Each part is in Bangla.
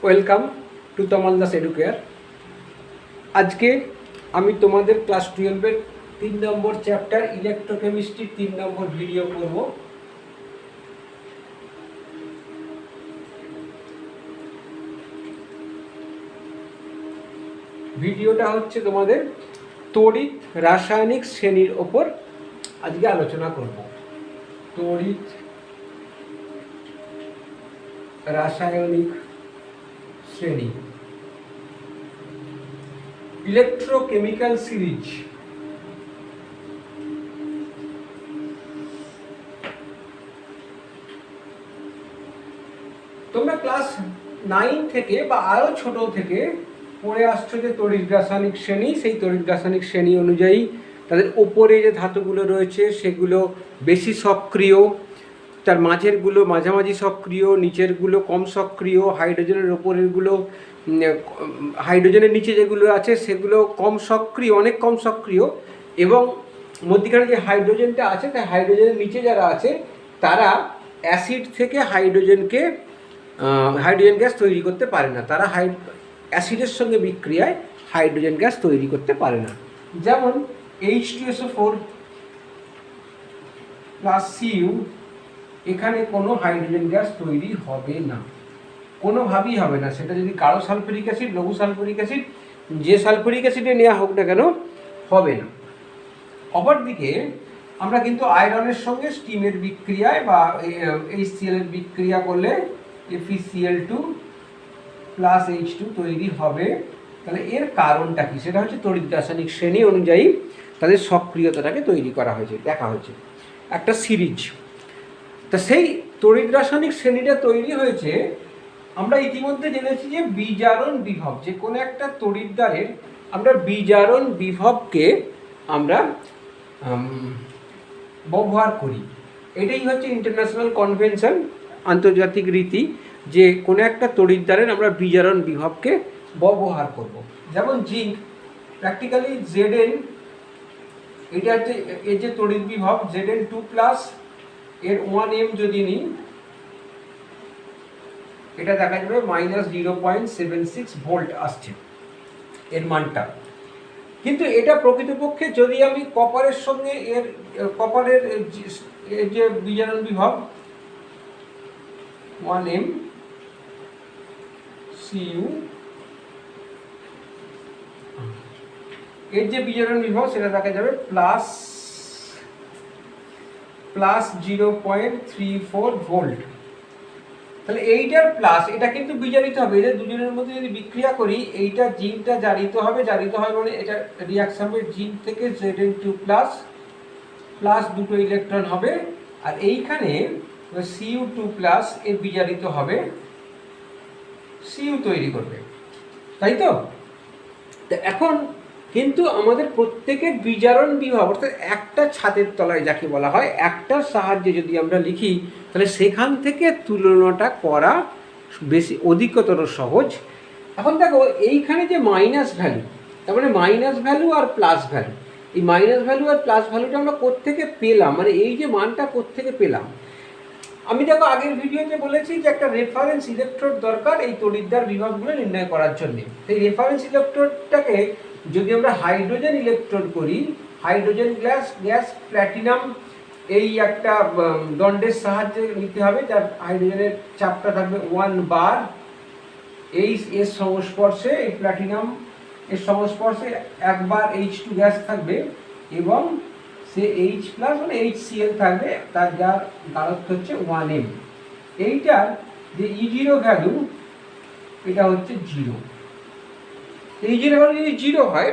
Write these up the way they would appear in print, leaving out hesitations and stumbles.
Welcome to Tamal Das educare. আজকে আমি তোমাদের ক্লাস 12-এর 3 নম্বর চ্যাপ্টার ইলেকট্রোকেমিস্ট্রির 3 নম্বর ভিডিও করব। ভিডিওটা হচ্ছে তোমাদের তড়িৎ রাসায়নিক শ্রেণীর ওপর আজকে আলোচনা করব। তড়িৎ রাসায়নিক শ্রেণী, ইলেকট্রোকেমিক্যাল সিরিজ। তোমরা ক্লাস 9 থেকে বা আরো ছোট থেকে পড়ে আসছো যে তড়িৎ রাসায়নিক শ্রেণী, সেই তড়িৎ রাসায়নিক শ্রেণী অনুযায়ী তাদের ওপরে যে ধাতুগুলো রয়েছে সেগুলো বেশি সক্রিয়, তার মাঝেরগুলো মাঝামাঝি সক্রিয়, নিচেরগুলো কম সক্রিয়, হাইড্রোজেনের ওপরেরগুলো হাইড্রোজেনের নিচে যেগুলো আছে সেগুলো কম সক্রিয়, অনেক কম সক্রিয়, এবং মধ্যখানে যে হাইড্রোজেনটা আছে তাই হাইড্রোজেনের নিচে যারা আছে তারা অ্যাসিড থেকে হাইড্রোজেন গ্যাস তৈরি করতে পারে না। তারা অ্যাসিডের সঙ্গে বিক্রিয়ায় হাইড্রোজেন গ্যাস তৈরি করতে পারে না। যেমন H2SO4 প্লাস Cu, এখানে কোনো হাইড্রোজেন গ্যাস তৈরি হবে না, কোনোভাবেই হবে না। সেটা যদি গাঢ় সালফিউরিক অ্যাসিড, লঘু সালফিউরিক অ্যাসিড, যে সালফিউরিক অ্যাসিডে নেওয়া হোক না কেন, হবে না। অপরদিকে আমরা কিন্তু আয়রনের সঙ্গে স্টিমের বিক্রিয়ায় বা HCl এর বিক্রিয়া করলে FeCl2 প্লাস H2 তৈরি হবে। তাহলে এর কারণটা কি? সেটা হচ্ছে তড়িৎ রাসায়নিক শ্রেণী অনুযায়ী তাদের সক্রিয়তাটাকে তৈরি করা হয়েছে, দেখা হয়েছে একটা সিরিজ। তা সেই তড়িৎ রাসায়নিক শ্রেণীটা তৈরি হয়েছে, আমরা ইতিমধ্যে জেনেছি যে বিজারণ বিভব, যে কোনো একটা তড়িৎদ্বারের আমরা বিজারণ বিভবকে আমরা ব্যবহার করি। এটাই হচ্ছে ইন্টারন্যাশনাল কনভেনশন, আন্তর্জাতিক রীতি, যে কোনো একটা তড়িৎদ্বারের আমরা বিজারণ বিভবকে ব্যবহার করব। যেমন জিঙ্ক, প্র্যাকটিক্যালি Zn, এটা হচ্ছে এর যে তড়িৎ বিভব Zn2 প্লাস এর 1m যদি নিই, এটা দেখা যাবে -0.76 ভোল্ট আসছে এর মানটা। কিন্তু এটা প্রকৃতপক্ষে যদি আমি কপারের সঙ্গে কপারের যে বিজারণ বিভব 1m Cu, এর যে বিজারণ বিভব সেটা দেখা যাবে প্লাস 0.34 ভোল্ট। তাহলে এইটার প্লাস, এটা কিন্তু বিজারিত হবে। এদের দুজনের মধ্যে যদি বিক্রিয়া করি, এইটা জিঙ্কটা জারিত হবে মানে এটা রিয়াকশন হবে জিঙ্ক থেকে Zn2 প্লাস দুটো ইলেকট্রন হবে, আর এইখানে Cu2 প্লাস এর বিজারিত হবে, Cu তৈরি করবে, তাই তো? এখন কিন্তু আমাদের প্রত্যেকের বিজারণ বিভব, অর্থাৎ একটা ছাদের তলায় যাকে বলা হয়, একটার সাহায্যে যদি আমরা লিখি তাহলে সেখান থেকে তুলনাটা করা বেশি অধিকতর সহজ। এখন দেখো এইখানে যে মাইনাস ভ্যালু, তার মানে মাইনাস ভ্যালু আর প্লাস ভ্যালু, এই মাইনাস ভ্যালু আর প্লাস ভ্যালুটা আমরা কোত্থেকে পেলাম, মানে এই যে মানটা কোত্থেকে পেলাম? আমি দেখো আগের ভিডিওতে বলেছি যে একটা রেফারেন্স ইলেকট্রোড দরকার এই তড়িৎদ্বার বিভবগুলো নির্ণয় করার জন্য। এই রেফারেন্স ইলেকট্রোডটাকে যদি আমরা হাইড্রোজেন ইলেকট্রোড করি, হাইড্রোজেন গ্যাস প্ল্যাটিনাম, এই একটা দণ্ডের সাহায্যে নিতে হবে, যার হাইড্রোজেনের চাপটা থাকবে 1 বার। এর সংস্পর্শে, এই প্ল্যাটিনাম এর সংস্পর্শে একবার H2 গ্যাস থাকবে এবং সে H প্লাস মানে HCl থাকবে, তার যার গাঢ়ত্ব হচ্ছে 1m। এইটার যে E0 ভ্যালু, এটা হচ্ছে 0। E0 ভ্যালু যদি 0 হয়,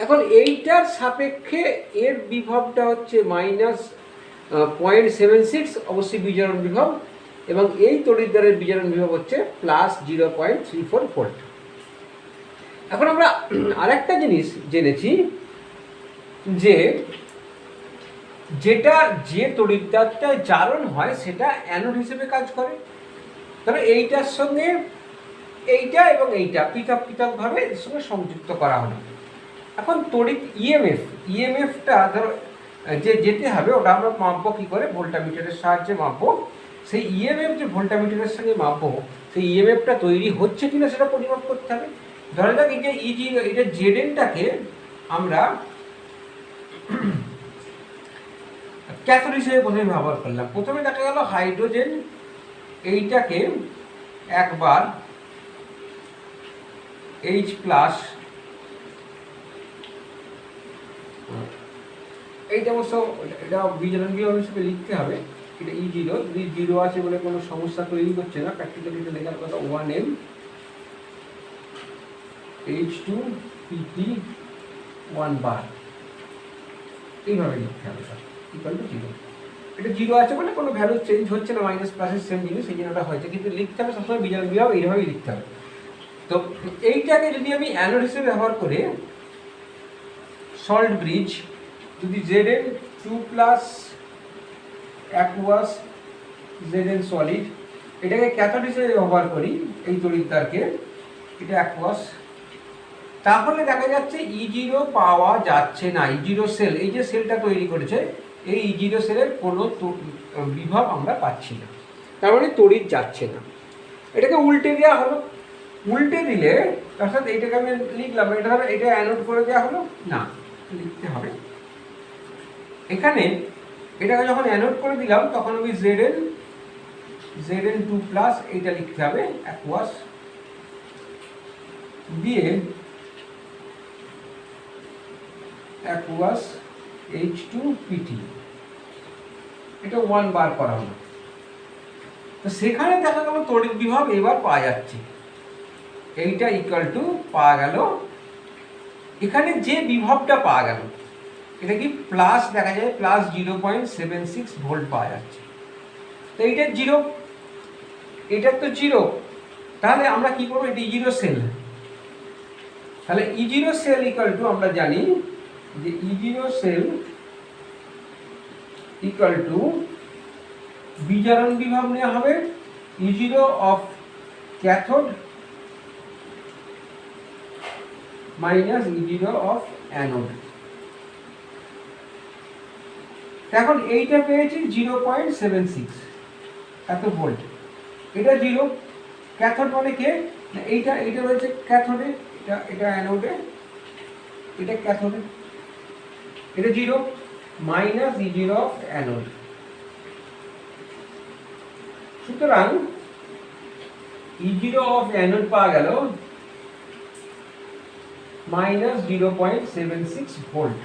এখন এইটার সাপেক্ষে এর বিভবটা হচ্ছে -0.76, অবশ্যই বিজারণ বিভব, এবং এই তড়িৎদ্বারের বিজারণ বিভব হচ্ছে প্লাস 0.34 ভোল্ট। এখন আমরা আরেকটা জিনিস জেনেছি যে যে তড়িৎদ্বারটা জারণ হয় সেটা অ্যানোড হিসেবে কাজ করে। তবে এইটার সঙ্গে এইটা এবং এইটা পৃথক পৃথকভাবে এর সঙ্গে সংযুক্ত করা হলো। এখন তড়িৎ ইএমএফটা ধরো যে যেতে হবে, ওটা আমরা মাপবো কী করে? ভোল্টামিটারের সাহায্যে মাপবো। সেই ইএমএফ যে ভোল্টামিটারের সঙ্গে মাপবো, সেই ইএমএফটা তৈরি হচ্ছে কিনা সেটা পরিমাপ করতে হবে। ধরা যাক এই যে ইজি এটা জেডএনটাকে আমরা ক্যাথোড হিসেবে প্রথমে ব্যবহার করলাম। প্রথমে দেখা গেল হাইড্রোজেন এইটাকে একবার H প্লাস, এইটা অবশ্য এটা বিজারণ বিভব হিসেবে লিখতে হবে, এটা E0 যদি 0 আছে বলে কোনো সমস্যা তৈরি করছে না, প্র্যাকটিক্যালি এটা লেখার কথা 1m H2 PT 1 বার এইভাবে লিখতে হবে স্যার, ইকুয়াল টু 0। এটা 0 আছে বলে কোনো ভ্যালু চেঞ্জ হচ্ছে না, মাইনাস প্লাসের সেম জিনিস, এই জন্য ওটা হয়েছে, কিন্তু লিখতে হবে সবসময় বিজারণ বিভব এইভাবেই লিখতে হবে। তো এইটাকে যদি আমি অ্যানোড হিসেবে ব্যবহার করে সল্ট ব্রিজ যদি Zn2 plus aqueous Zn solid এটাকে ক্যাথোড হিসেবে ব্যবহার করি এই তড়িৎদ্বারকে, এটা অ্যাকুয়াস, তাহলে দেখা যাচ্ছে E0 পাওয়া যাচ্ছে না। E0 সেল, এই যে সেলটা তৈরি করেছে এই E0 সেলের কোনো বিভব আমরা পাচ্ছি না, তার মানে তড়িৎ যাচ্ছে না। এটাকে উল্টে দেওয়া হলো, উল্টে দিলে অর্থাৎ এইটাকে আমি লিখলাম, এটা হবে এটা অ্যানোড করে দেওয়া হলো না, লিখতে হবে এখানে এটাকে যখন অ্যানোড করে দিলাম তখন আমি Zn2 প্লাস এইটা লিখতে হবে অ্যাকুয়াস দিয়ে অ্যাকুয়াস H2 PT, এটা 1 বার করা হলো। তো সেখানে দেখা গেল তড়িৎ বিভব এবার পাওয়া যাচ্ছে, এইটা ইকুয়াল টু পাওয়া গেল, এখানে যে বিভবটা পাওয়া গেল এটা কি প্লাস, দেখা যায় প্লাস 0.76 ভোল্ট পাওয়া যাচ্ছে। তো এইটা 0, এটা তো 0, তাহলে আমরা কি করবো, এটা E0 সেল, তাহলে E0 সেল ইকুয়াল টু আমরা জানি যে E0 সেল ইকুয়াল টু বিজারণ বিভব নেওয়া হবে E0 of cathode minus E0 of anode. এখন এইটা পেয়েছি 0.76 এত ভোল্ট, এটা 0, ক্যাথোড মানে কে, এইটা রয়েছে ক্যাথোডে, এটা অ্যানোডে, এটা ক্যাথোডে, এটা 0 মাইনাস E0 অফ অ্যানোড। সুতরাং E0 অফ অ্যানোড পাওয়া গেল মাইনাস 0.76 ভোল্ট।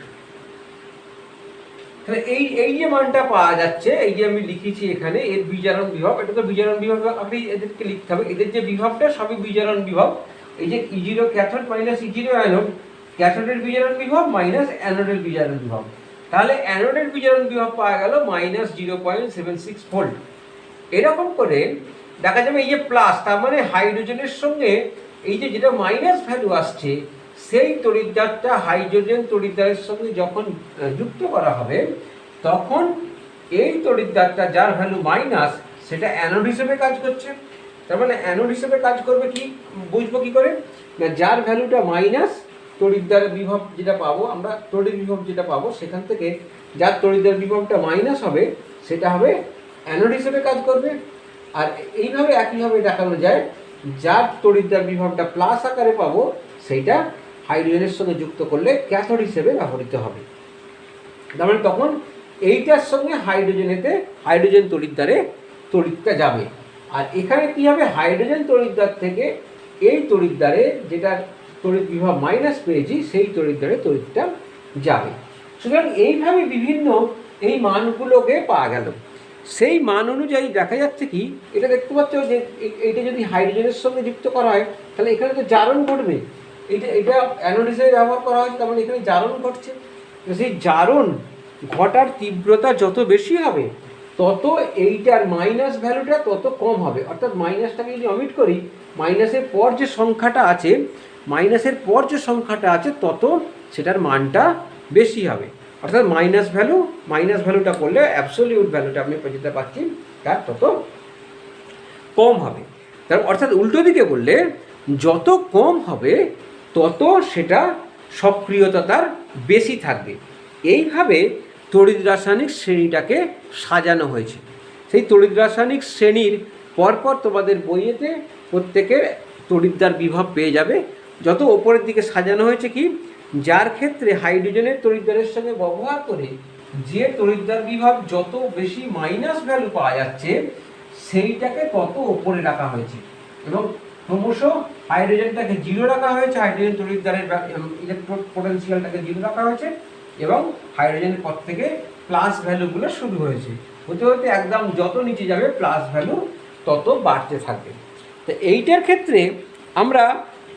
তাহলে এই যে মানটা পাওয়া যাচ্ছে, এই যে আমি লিখেছি এখানে এর বিজারণ বিভব, এটা তো বিজারণ বিভব আপনি এদেরকে লিখতে হবে, এদের যে বিভবটা সবই বিজারণ বিভব। এই যে E0 cathode minus E0 anode, ক্যাথোডের বিজারণ বিভব মাইনাস অ্যানোডের বিজারণ বিভব, তাহলে অ্যানোডের বিজারণ বিভব পাওয়া গেল মাইনাস 0.76 ভোল্ট। এরকম করে দেখা যাবে এই যে প্লাস, তার মানে হাইড্রোজেনের সঙ্গে এই যে যেটা মাইনাস ভ্যালু আসছে সেই তড়িৎদ্বারটা হাইড্রোজেন তড়িৎদ্বারের সঙ্গে যখন যুক্ত করা হবে তখন এই তড়িৎদ্বারটা যার ভ্যালু মাইনাস সেটা অ্যানোড হিসেবে কাজ করছে। তার মানে অ্যানোড হিসেবে কাজ করবে, কি বুঝবো কি করে, না যার ভ্যালুটা মাইনাস তড়িৎদ্বারের বিভব যেটা পাবো আমরা, তড়িৎ বিভব যেটা পাবো সেখান থেকে যার তড়িৎদ্বার বিভবটা মাইনাস হবে সেটা হবে অ্যানোড হিসেবে কাজ করবে। আর এইভাবে একইভাবে দেখানো যায় যার তড়িৎদ্বার বিভবটা প্লাস আকারে পাবো সেইটা হাইড্রোজেনের সঙ্গে যুক্ত করলে ক্যাথোড হিসেবে ব্যবহৃত হবে। তার মানে তখন এইটার সঙ্গে হাইড্রোজেন তড়িৎদ্বারে তড়িৎটা যাবে, আর এখানে কি হবে, হাইড্রোজেন তড়িৎদ্বার থেকে এই তড়িৎদ্বারে যেটা তড়িৎ বিভব মাইনাস পেয়েছি সেই তড়িৎদ্বারে তড়িৎটা যাবে। সুতরাং এইভাবে বিভিন্ন এই মানগুলোকে পাওয়া গেল। সেই মান অনুযায়ী দেখা যাচ্ছে কি, এটা দেখতে পাচ্ছ যে এইটা যদি হাইড্রোজেনের সঙ্গে যুক্ত করা হয় তাহলে এখানে তো জারণ ঘটবে, এটা অ্যানোড হিসেবে ব্যবহার করা হয়, তার মানে এখানে জারণ ঘটছে। সেই জারণ ঘটার তীব্রতা যত বেশি হবে তত এইটার মাইনাস ভ্যালুটা তত কম হবে, অর্থাৎ মাইনাসটাকে যদি অমিট করি, মাইনাসের পর যে সংখ্যাটা আছে তত সেটার মানটা বেশি হবে, অর্থাৎ মাইনাস ভ্যালুটা করলে অ্যাবসলিউট ভ্যালুটা আপনি যেতে পাচ্ছি তার তত কম হবে। তার অর্থাৎ উল্টো দিকে বললে যত কম হবে তত সেটা সক্রিয়তা তার বেশি থাকবে। এইভাবে তড়িৎ রাসায়নিক শ্রেণীটাকে সাজানো হয়েছে। সেই তড়িৎ রাসায়নিক শ্রেণীর পরপর তোমাদের বইয়েতে প্রত্যেকের তড়িৎদ্বার বিভব পেয়ে যাবে। যত ওপরের দিকে সাজানো হয়েছে কি, যার ক্ষেত্রে হাইড্রোজেনের তড়িৎদ্বারের সঙ্গে ব্যবহার করে যে তড়িৎদ্বার বিভব যত বেশি মাইনাস ভ্যালু পাওয়া যাচ্ছে সেইটাকে তত ওপরে রাখা হয়েছে, এবং ক্রমশ হাইড্রোজেনটাকে জিরো রাখা হয়েছে, হাইড্রোজেন তড়িৎদ্বারের ইলেকট্রন পোটেনশিয়ালটাকে জিরো রাখা হয়েছে, এবং হাইড্রোজেনের পর থেকে প্লাস ভ্যালুগুলো শুরু হয়েছে। হতে হতে একদম যত নিচে যাবে প্লাস ভ্যালু তত বাড়তে থাকবে। তো এইটার ক্ষেত্রে আমরা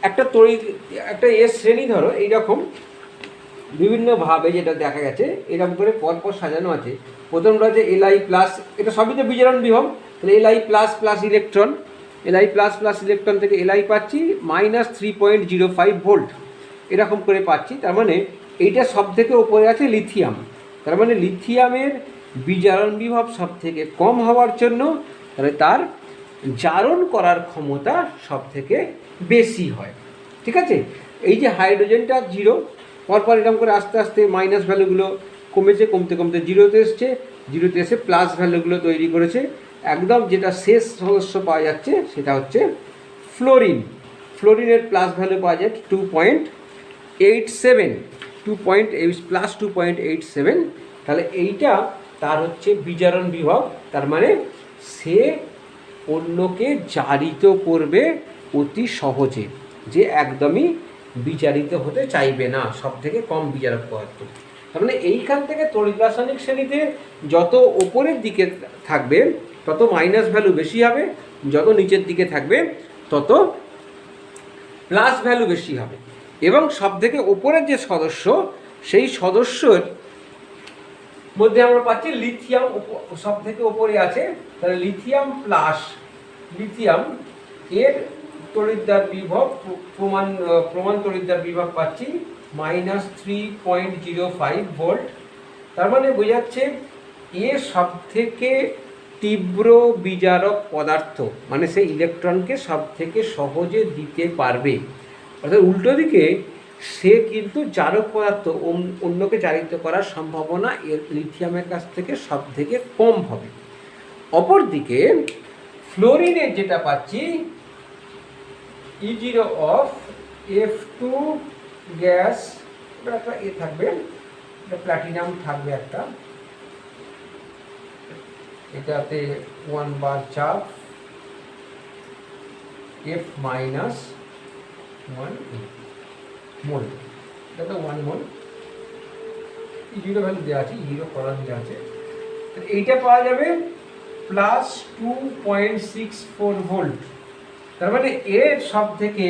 একটা এর শ্রেণী ধরো এইরকম বিভিন্নভাবে যেটা দেখা গেছে এরকম করে পরপর সাজানো আছে। প্রথমটা হচ্ছে Li প্লাস, এটা সবই তো বিজারণ বিভব, তাহলে Li plus plus electron, Li plus plus electron থেকে Li পাচ্ছি -3.05 ভোল্ট এরকম করে পাচ্ছি। তার মানে এইটা সব থেকে ওপরে আছে লিথিয়াম, তার মানে লিথিয়ামের বিজারণ বিভব সব থেকে কম হওয়ার জন্য তাহলে তার জারণ করার ক্ষমতা সব থেকে বেশি হয়। ঠিক আছে, এই যে হাইড্রোজেনটা জিরো, পরপর এরকম করে আস্তে আস্তে মাইনাস ভ্যালুগুলো কমেছে, কমতে কমতে জিরোতে এসছে, জিরোতে এসে প্লাস ভ্যালুগুলো তৈরি করেছে। একদম যেটা শেষ সদস্য পাওয়া যাচ্ছে সেটা হচ্ছে ফ্লোরিন। ফ্লোরিনের প্লাস ভ্যালু পাওয়া যায় 2.87, প্লাস 2.87। তাহলে এইটা তার হচ্ছে বিজারণ বিভব, তার মানে সে অন্যকে জারিত করবে অতি সহজে, যে একদমই বিচারিত হতে চাইবে না, সব থেকে কম বিচারক পদার্থ। তার মানে এইখান থেকে তড়িৎ রাসায়নিক শ্রেণীতে যত ওপরের দিকে থাকবে তত মাইনাস ভ্যালু বেশি হবে, যত নিচের দিকে থাকবে তত প্লাস ভ্যালু বেশি হবে। এবং সব থেকে ওপরের যে সদস্য, সেই সদস্যর মধ্যে আমরা পাচ্ছি লিথিয়াম সব থেকে ওপরে আছে, তাহলে লিথিয়াম প্লাস লিথিয়াম এর তড়িৎদ্বার বিভব প্রমাণ তড়িৎদ্বার বিভব পাচ্ছি -3.05 ভোল্ট। তার মানে বোঝাচ্ছে এ সব থেকে তীব্র বিজারক পদার্থ, মানে সে ইলেকট্রনকে সব থেকে সহজে দিতে পারবে। অর্থাৎ উল্টো দিকে সে কিন্তু জারক পদার্থ, অন্যকে জারিত করার সম্ভাবনা এর লিথিয়ামের কাছ থেকে সব থেকে কম হবে। অপরদিকে ফ্লোরিনের যেটা পাচ্ছি E0 অফ F2 গ্যাস, একটা এ থাকবে, এটা প্ল্যাটিনাম থাকবে একটা, এটাতে 1 বার চাপ F -1 মোল, এটা 1 মোল। E0 ভ্যালু দেওয়া আছে, E0 করা দেওয়া আছে, এইটা পাওয়া যাবে +2.64 ভোল্ট। তার মানে এর সব থেকে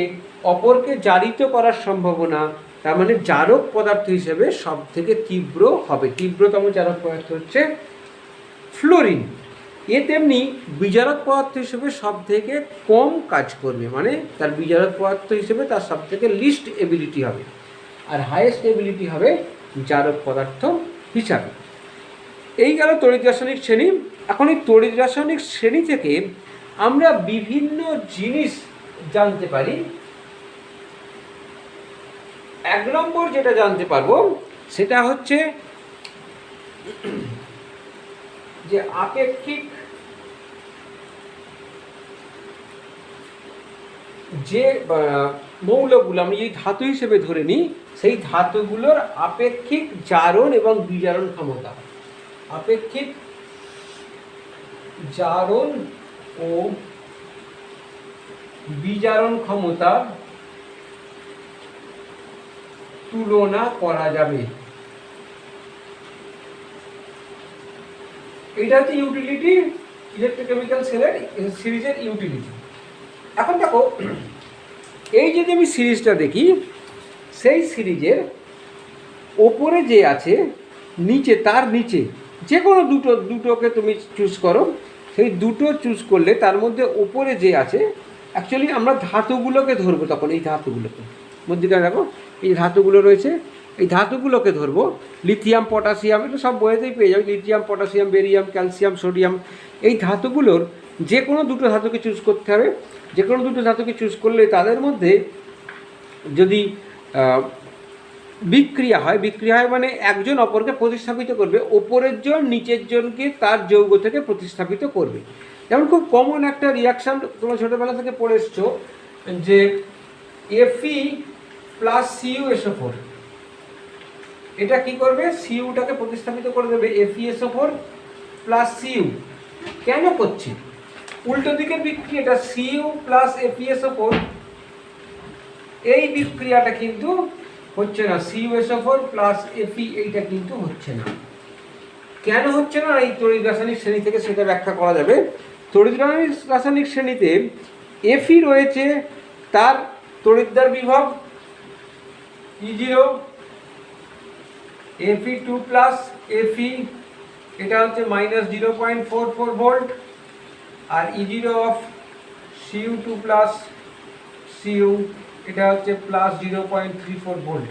অপরকে জারিত করার সম্ভাবনা, তার মানে জারক পদার্থ হিসেবে সব থেকে তীব্র হবে, তীব্রতম জারক পদার্থ হচ্ছে ফ্লোরিন। এ তেমনি বিজারক পদার্থ হিসেবে সব থেকে কম কাজ করবে, মানে তার বিজারক পদার্থ হিসেবে তার সব থেকে লিস্ট এবিলিটি হবে, আর হাইয়েস্ট এবিলিটি হবে জারক পদার্থ হিসাবে। এই গেল তড়িৎ রাসায়নিক শ্রেণী। এখন এই তড়িৎ রাসায়নিক শ্রেণী থেকে আমরা বিভিন্ন জিনিস জানতে পারি। 1 নম্বর যেটা জানতে পারবো সেটা হচ্ছে যে আপেক্ষিক যে মৌলগুলো আমি যদি ধাতু হিসেবে ধরে নিই, সেই ধাতুগুলোর আপেক্ষিক জারণ এবং বিজারণ ক্ষমতা, আপেক্ষিক জারণ ও বিজারণ ক্ষমতা তুলনা করা যাবে। এটা হচ্ছে ইউটিলিটি, ইলেকট্রোকেমিক্যাল সেলের সিরিজের ইউটিলিটি। এখন দেখো, এই যদি আমি সিরিজটা দেখি, সেই সিরিজের ওপরে যে আছে, নিচে তার নিচে যে কোনো দুটোকে তুমি চুজ করো, সেই দুটো চুজ করলে তার মধ্যে ওপরে যে আছে, অ্যাকচুয়ালি আমরা ধাতুগুলোকে ধরবো, তখন এই ধাতুগুলোকে মধ্যিখানে দেখো এই ধাতুগুলো রয়েছে, এই ধাতুগুলোকে ধরবো। লিথিয়াম, পটাশিয়াম, এটা সব বইয়েতেই পেয়ে যাবে, lithium, potassium, barium, calcium, sodium. এই ধাতুগুলোর যে কোনো দুটো ধাতুকে চুজ করতে হবে। যে কোনো দুটো ধাতুকে চুজ করলে তাদের মধ্যে যদি বিক্রিয়া হয় মানে একজন অপরকে প্রতিস্থাপিত করবে, ওপরের জন নিচের জনকে তার যৌগ থেকে প্রতিস্থাপিত করবে। যেমন খুব কমন একটা রিয়াকশান তোমরা ছোটোবেলা থেকে পড়ে এসছো যে Fe প্লাস CuSO4, এটা কি করবে, সিইউটাকে প্রতিস্থাপিত করে দেবে FeSO4 প্লাস Cu। কেন করছি? উল্টো দিকের বিক্রিয়াটা Cu প্লাস FeSO4, এই বিক্রিয়াটা কিন্তু হচ্ছে না, CuSO4 প্লাস Fe এইটা কিন্তু হচ্ছে না। কেন হচ্ছে না এই তড়িৎ রাসায়নিক শ্রেণী থেকে সেটা ব্যাখ্যা করা যাবে। তড়িৎ রাসায়নিক শ্রেণীতে Fe রয়েছে, তার তড়িৎদ্বার বিভব E0, Fe2 প্লাস Fe এটা হচ্ছে -0.44 ভোল্ট, আর E0 of Cu2 plus Cu এটা হচ্ছে +0.34 ভোল্ট।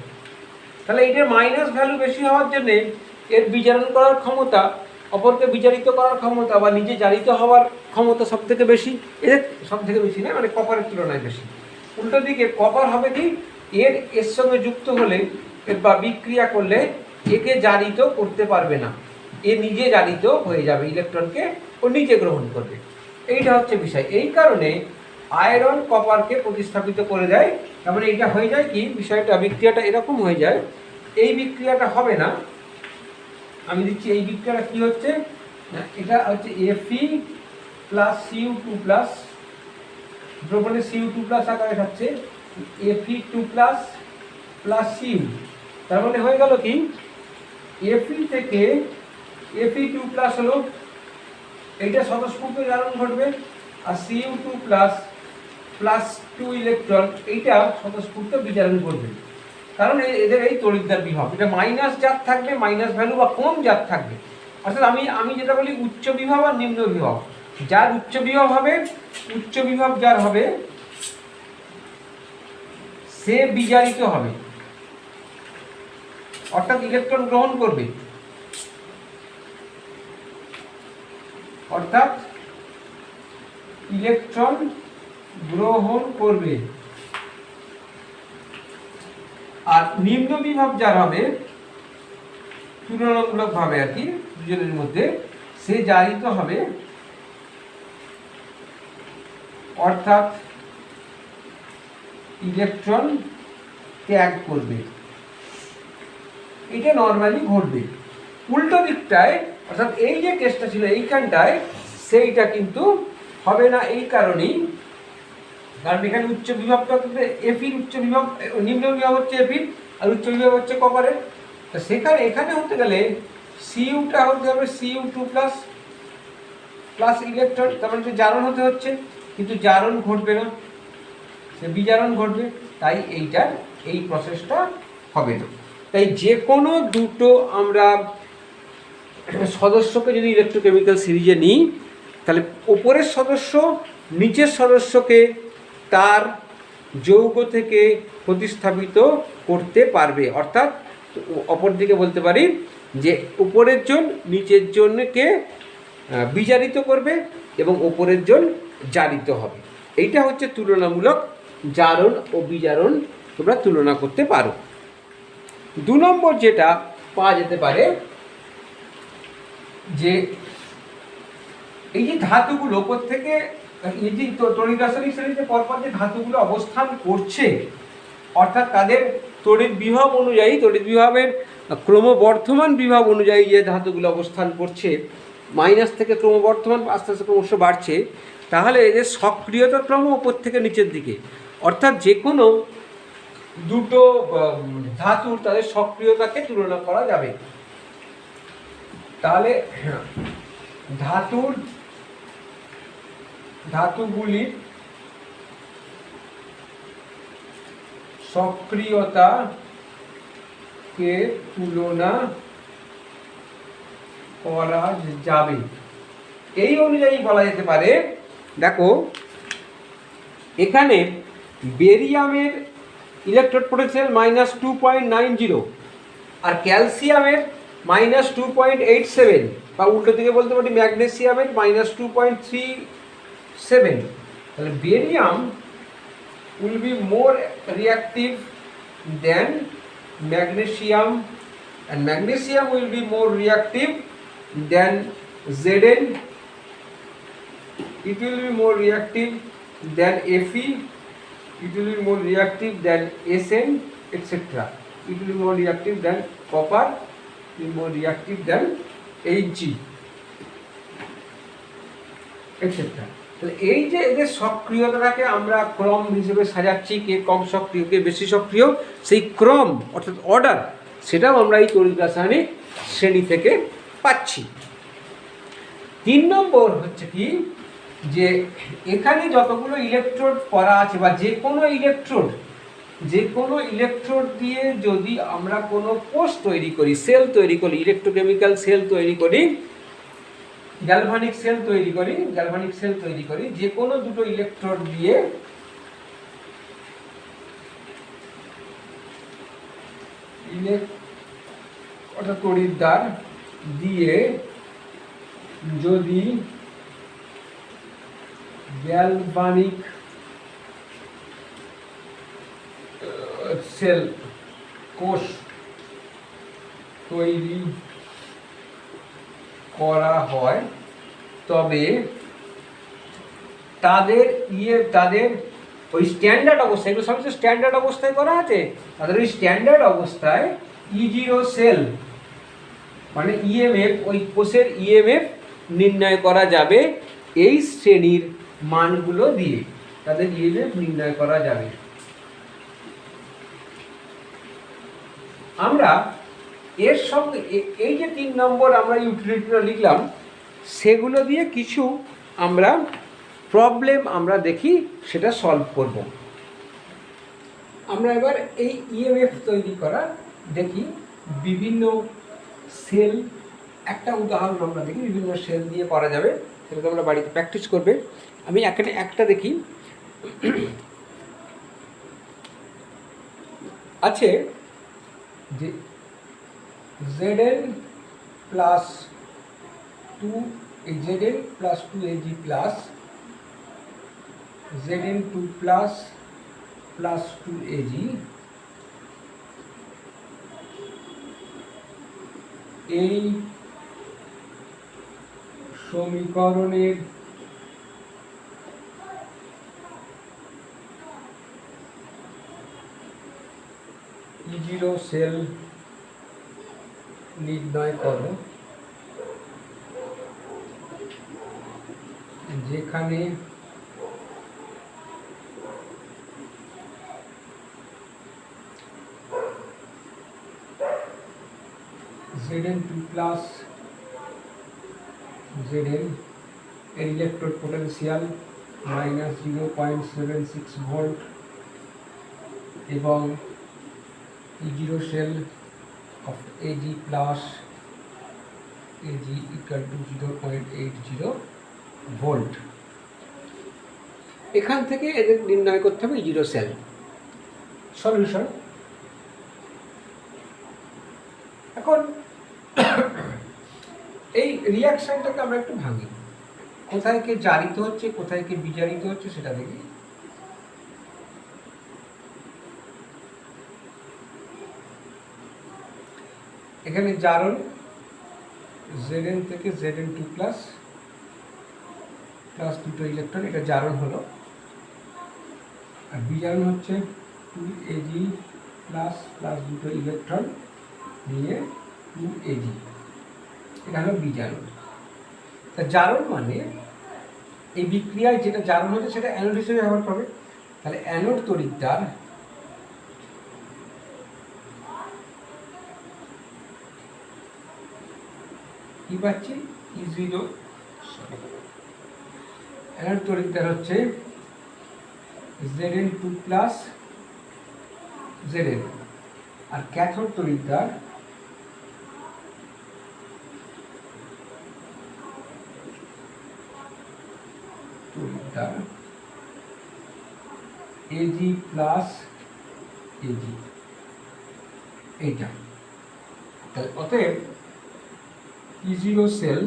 তাহলে এটার মাইনাস ভ্যালু বেশি হওয়ার জন্যে এর বিজারণ করার ক্ষমতা, অপরকে বিজারিত করার ক্ষমতা বা নিজে জারিত হওয়ার ক্ষমতা সব থেকে বেশি, এর সব থেকে বেশি না, মানে কপারের তুলনায় বেশি। উল্টো দিকে কপার হবে কি, এর সঙ্গে যুক্ত হলে বা বিক্রিয়া করলে একে জারিত করতে পারবে না, এ নিজে জারিত হয়ে যাবে, ইলেকট্রনকে ও নিজে গ্রহণ করবে। এইটা হচ্ছে বিষয়। এই কারণে আয়রন কপারকে প্রতিস্থাপিত করে দেয়। তার মানে এইটা হয়ে যায় কি, বিষয়টা বিক্রিয়াটা এরকম হয়ে যায়, এই বিক্রিয়াটা হবে না। আমি দিচ্ছি এই বিক্রিয়াটা কি হচ্ছে, এটা হচ্ছে Fe প্লাস Cu2 প্লাস, দ্রবণে Cu2 প্লাস আকারে থাকছে Fe2 প্লাস প্লাস Cu। তার মানে হয়ে গেল কি, Fe থেকে Fe2 প্লাস হলো, এইটা স্বতঃস্ফূর্ত জারণ ঘটবে, আর Cu2 প্লাস প্লাস 2 ইলেকট্রন এইটা স্বতঃস্ফূর্ত বিজারণ করবে। কারণ এদের এই তড়িৎদ্বার বিভব, এটা মাইনাস জাত থাকবে, মাইনাস ভ্যালু বা কম জাত থাকবে। অর্থাৎ আমি যেটা বলি উচ্চ বিভব আর নিম্ন বিভব, যার উচ্চ বিভব হবে, উচ্চ বিভব যার হবে সে বিজারিত হবে, অর্থাৎ ইলেকট্রন গ্রহণ করবে, অর্থাৎ ইলেকট্রন গ্রহণ করবে। আর নিম্ন বিভব যার হবে, তুলনামূলকভাবে আর কি দুজনের মধ্যে, সে জারিত হবে, অর্থাৎ ইলেকট্রন ত্যাগ করবে। এটা নর্মালি ঘটবে। উল্টো দিকটায়, অর্থাৎ এই যে কেসটা ছিল এইখানটায়, সেইটা কিন্তু হবে না। এই কারণেই, কারণ এখানে উচ্চ বিভবটা এফির উচ্চ বিভব, নিম্ন বিভব হচ্ছে এফির, আর উচ্চ বিভব হচ্ছে কপারের। তো সেখানে এখানে হতে গেলে সিইউটা হতে হবে Cu2 প্লাস প্লাস ইলেকট্রন, তার মানে জারণ হতে হচ্ছে, কিন্তু জারণ ঘটবে না, সে বিজারণ ঘটবে। তাই এইটার এই প্রসেসটা হবে না। তাই যে কোনো দুটো আমরা সদস্যকে যদি ইলেকট্রোকেমিক্যাল সিরিজে নিই, তাহলে ওপরের সদস্য নিচের সদস্যকে তার যৌগ থেকে প্রতিস্থাপিত করতে পারবে। অর্থাৎ অপরদিকে বলতে পারি যে উপরের জন নিচের জনকে বিজারিত করবে এবং ওপরের জন জারিত হবে। এইটা হচ্ছে তুলনামূলক জারণ ও বিজারণ, তোমরা তুলনা করতে পারো। 2 নম্বর যেটা পাওয়া যেতে পারে, যে এই যে ধাতুগুলো ওপর থেকে, এই যে তড়িৎ রাসায়নিক শ্রেণীতে পরপর যে ধাতুগুলো অবস্থান করছে, অর্থাৎ তাদের তড়িৎ বিভব অনুযায়ী, তড়িৎ বিভবের ক্রমবর্ধমান বিভব অনুযায়ী যে ধাতুগুলো অবস্থান করছে, মাইনাস থেকে ক্রমবর্ধমান আস্তে আস্তে ক্রমশ বাড়ছে, তাহলে এদের সক্রিয়তার ক্রম ওপর থেকে নিচের দিকে। অর্থাৎ যে কোনো দুটো ধাতুর তাদের সক্রিয়তাকে তুলনা করা যাবে। তাহলে ধাতুগুলির সক্রিয়তাকে তুলনা করা যাবে। এই অনুযায়ী বলা যেতে পারে, দেখো এখানে বেরিয়ামের ইলেকট্রন পোটেনশিয়াল -2.90 আর ক্যালসিয়ামের -2.87, বা উল্টো দিকে বলতে পারি ম্যাগনেসিয়ামের -2.37। তাহলে barium will be more reactive than magnesium, and magnesium will be more reactive than Zn, it will be more reactive than Fe, it will be more reactive than Sn, etc. It will be more reactive than copper, it will be more reactive than Hg, etc. তাহলে এই যে এদের সক্রিয়তাটাকে আমরা ক্রম হিসেবে সাজাচ্ছি, কে কম সক্রিয় কে বেশি সক্রিয়, সেই ক্রম অর্থাৎ অর্ডার সেটাও আমরা এই তড়িৎ রাসায়নিক শ্রেণী থেকে পাচ্ছি। 3 নম্বর হচ্ছে কি, যে এখানে যতগুলো ইলেকট্রোড করা আছে বা যে কোনো ইলেকট্রোড দিয়ে যদি আমরা কোনো কোষ তৈরি করি, সেল তৈরি করি, ইলেকট্রোকেমিক্যাল সেল তৈরি করি, গ্যালভানিক সেল তৈরি করি, যে কোনো দুটো ইলেকট্রোড দিয়ে অর্থাৎ তড়িৎদ্বার দিয়ে যদি গ্যালভানিক সেল কোষ তৈরি করা হয়, তবে তাদের ওই স্ট্যান্ডার্ড অবস্থায়, এগুলো সব স্ট্যান্ডার্ড অবস্থায় করা আছে, তাদের ওই স্ট্যান্ডার্ড অবস্থায় E0 সেল মানে ইএমএফ, ওই কোষের ইএমএফ নির্ণয় করা যাবে এই শ্রেণীর মানগুলো দিয়ে, তাদের ইএমএফ নির্ণয় করা যাবে। আমরা এর সঙ্গে এই যে 3 নম্বর আমরা ইউটিলিটিটা লিখলাম, সেগুলো দিয়ে কিছু আমরা প্রবলেম আমরা দেখি, সেটা সলভ করব। আমরা এবার এই ইএমএফ তৈরি করা দেখি বিভিন্ন সেল, একটা উদাহরণ আমরা দেখি বিভিন্ন সেল দিয়ে করা যাবে, সেটা আমরা বাড়িতে প্র্যাকটিস করবে। আমি এখানে একটা দেখি, আছে যে Zn plus 2 Zn plus 2Ag plus Zn2 plus 2Ag এই সমীকরণের E0 সেল নির্ণয় করো, যেখানে Zn2 প্লাস Zn এর ইলেকট্রোড পোটেনশিয়াল -0.76 ভোল্ট এবং E0 cell of Ag plus Ag equal to 0.80 volt. এখান থেকে এদের নির্ণয় করতে হবে E0 সেল। সলিউশন, এখন এই রিয়াকশনটাকে আমরা একটু ভাঙি, কোথায় কে জারিত হচ্ছে কোথায় কে বিজারিত হচ্ছে সেটা দেখি। এখানে জারণ Zn থেকে Zn2 প্লাস দুটো ইলেকট্রন, এটা জারণ হলো, আর বিজারণ হচ্ছে 2Ag প্লাস দুটো ইলেকট্রন নিয়ে 2Ag, এটা হলো বিজারণ। তা জারণ মানে এই বিক্রিয়ায় যেটা জারণ হচ্ছে সেটা অ্যানোড হিসেবে ব্যবহার করবে, তাহলে অ্যানোড তড়িৎদ্বার কি পাচ্ছি E0, অ্যানোড তড়িৎদ্বার হচ্ছে Zn2 প্লাস Zn, আর ক্যাথোড তড়িৎদ্বার Ag প্লাস Ag, এইটা। তাহলে অতএব E0 cell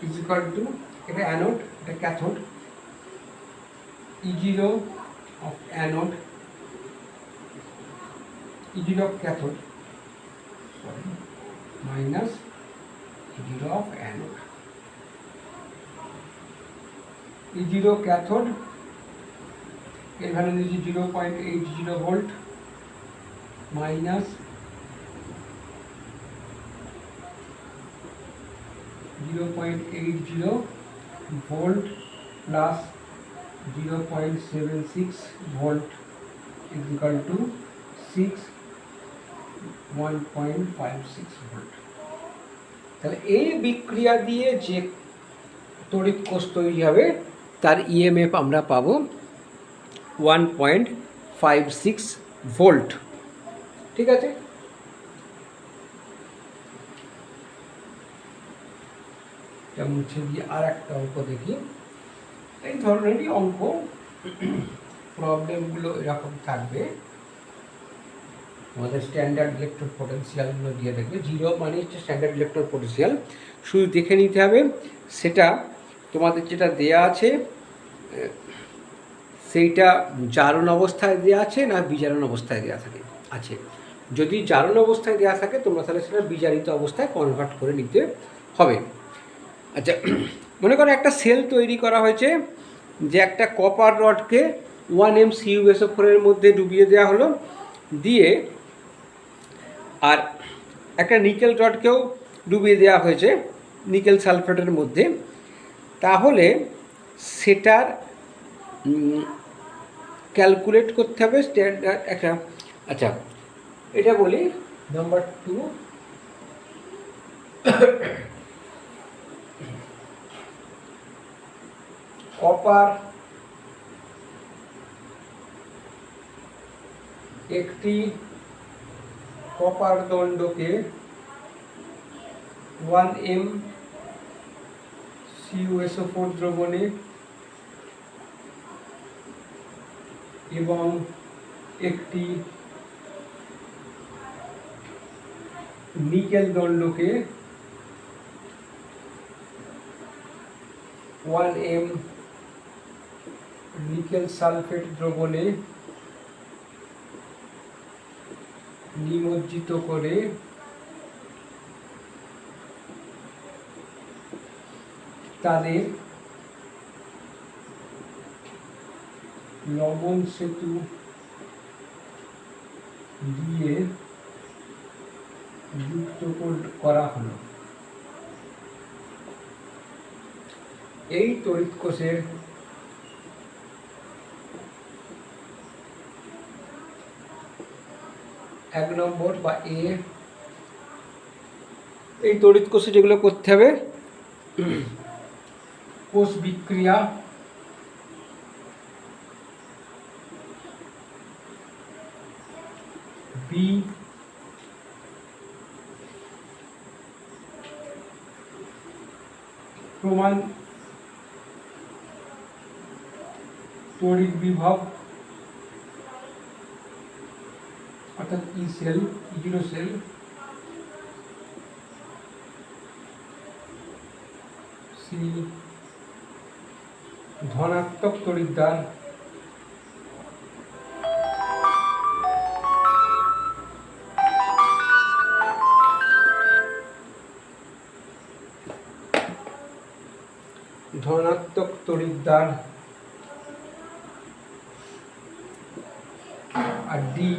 is equal to, এটা অ্যানোড এটা cathode, E0 of anode E0 of cathode minus E0 of anode. E0 cathode, এর ভ্যালু দিয়েছি 0.80 volt, minus 0.80 volt plus 0.76 volt is equal to 1.56 volt. তাহলে এই বিক্রিয়া দিয়ে যে তড়িৎ কোষ তৈরি হবে তার ইএমএফ আমরা পাবো 1.56 ভোল্ট। ঠিক আছে, মুছে দিয়ে আর একটা অঙ্ক দেখি। এই ধরনেরই অঙ্ক, প্রবলেমগুলো এরকম থাকবে। আমাদের স্ট্যান্ডার্ড ইলেকট্রন পোটেনশিয়ালগুলো দিয়ে দেখবে, 0 মানে হচ্ছে স্ট্যান্ডার্ড ইলেকট্রন পোটেনশিয়াল। শুধু দেখে নিতে হবে সেটা তোমাদের যেটা দেয়া আছে সেইটা জারণ অবস্থায় দেওয়া আছে না বিজারণ অবস্থায় দেওয়া থাকে আছে। যদি জারণ অবস্থায় দেওয়া থাকে তোমরা তাহলে সেটা বিজারিত অবস্থায় কনভার্ট করে নিতে হবে। আচ্ছা, মনে করো একটা সেল তৈরি করা হয়েছে, যে একটা কপার রডকে 1 CuSO4 এর মধ্যে ডুবিয়ে দেওয়া হলো, দিয়ে আর একটা নিকেল রডকেও ডুবিয়ে দেওয়া হয়েছে নিকেল সালফেটের মধ্যে। তাহলে সেটার ক্যালকুলেট করতে হবে স্ট্যান্ডার্ড একটা। আচ্ছা, এটা বলি নাম্বার 2, কপার একটি কপার দণ্ডকে 1 CuSO4 দ্রবণে এবং একটি নিকেল দণ্ডকে 1 নিকেল সালফেট দ্রবণে নিমজ্জিত করে তাদের লবণ সেতু দিয়ে যুক্ত করা হলো। এই তড়িৎ কোষের এক নম্বর বা এ, এই তড়িৎ কোষে যেগুলো করতে হবে, কোষ বিক্রিয়া, বি প্রমাণ তড়িৎ বিভব অর্থাৎ ই সেল, E0 সেল, সি ধনাত্মক তড়িৎদ্বার, ধনাত্মক তড়িৎদ্বার, আর ডি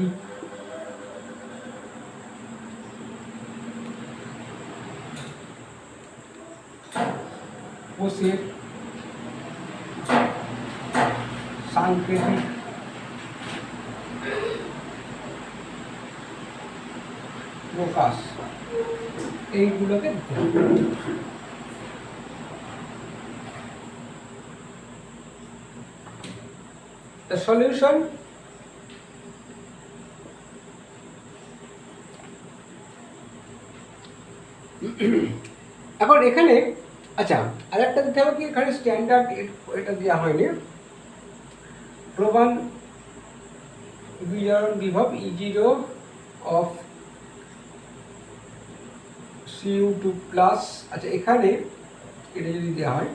কোষের সাংকেতিক প্রকাশ, এইগুলোকে the solution এখন এখানে আচ্ছা আরেকটা দিতে হবে কি, এখানে স্ট্যান্ডার্ড এটা দেওয়া হয়নি, প্রমাণ বিজারণ বিভব E0 of Cu2 প্লাস। আচ্ছা, এখানে এটা যদি দেওয়া হয়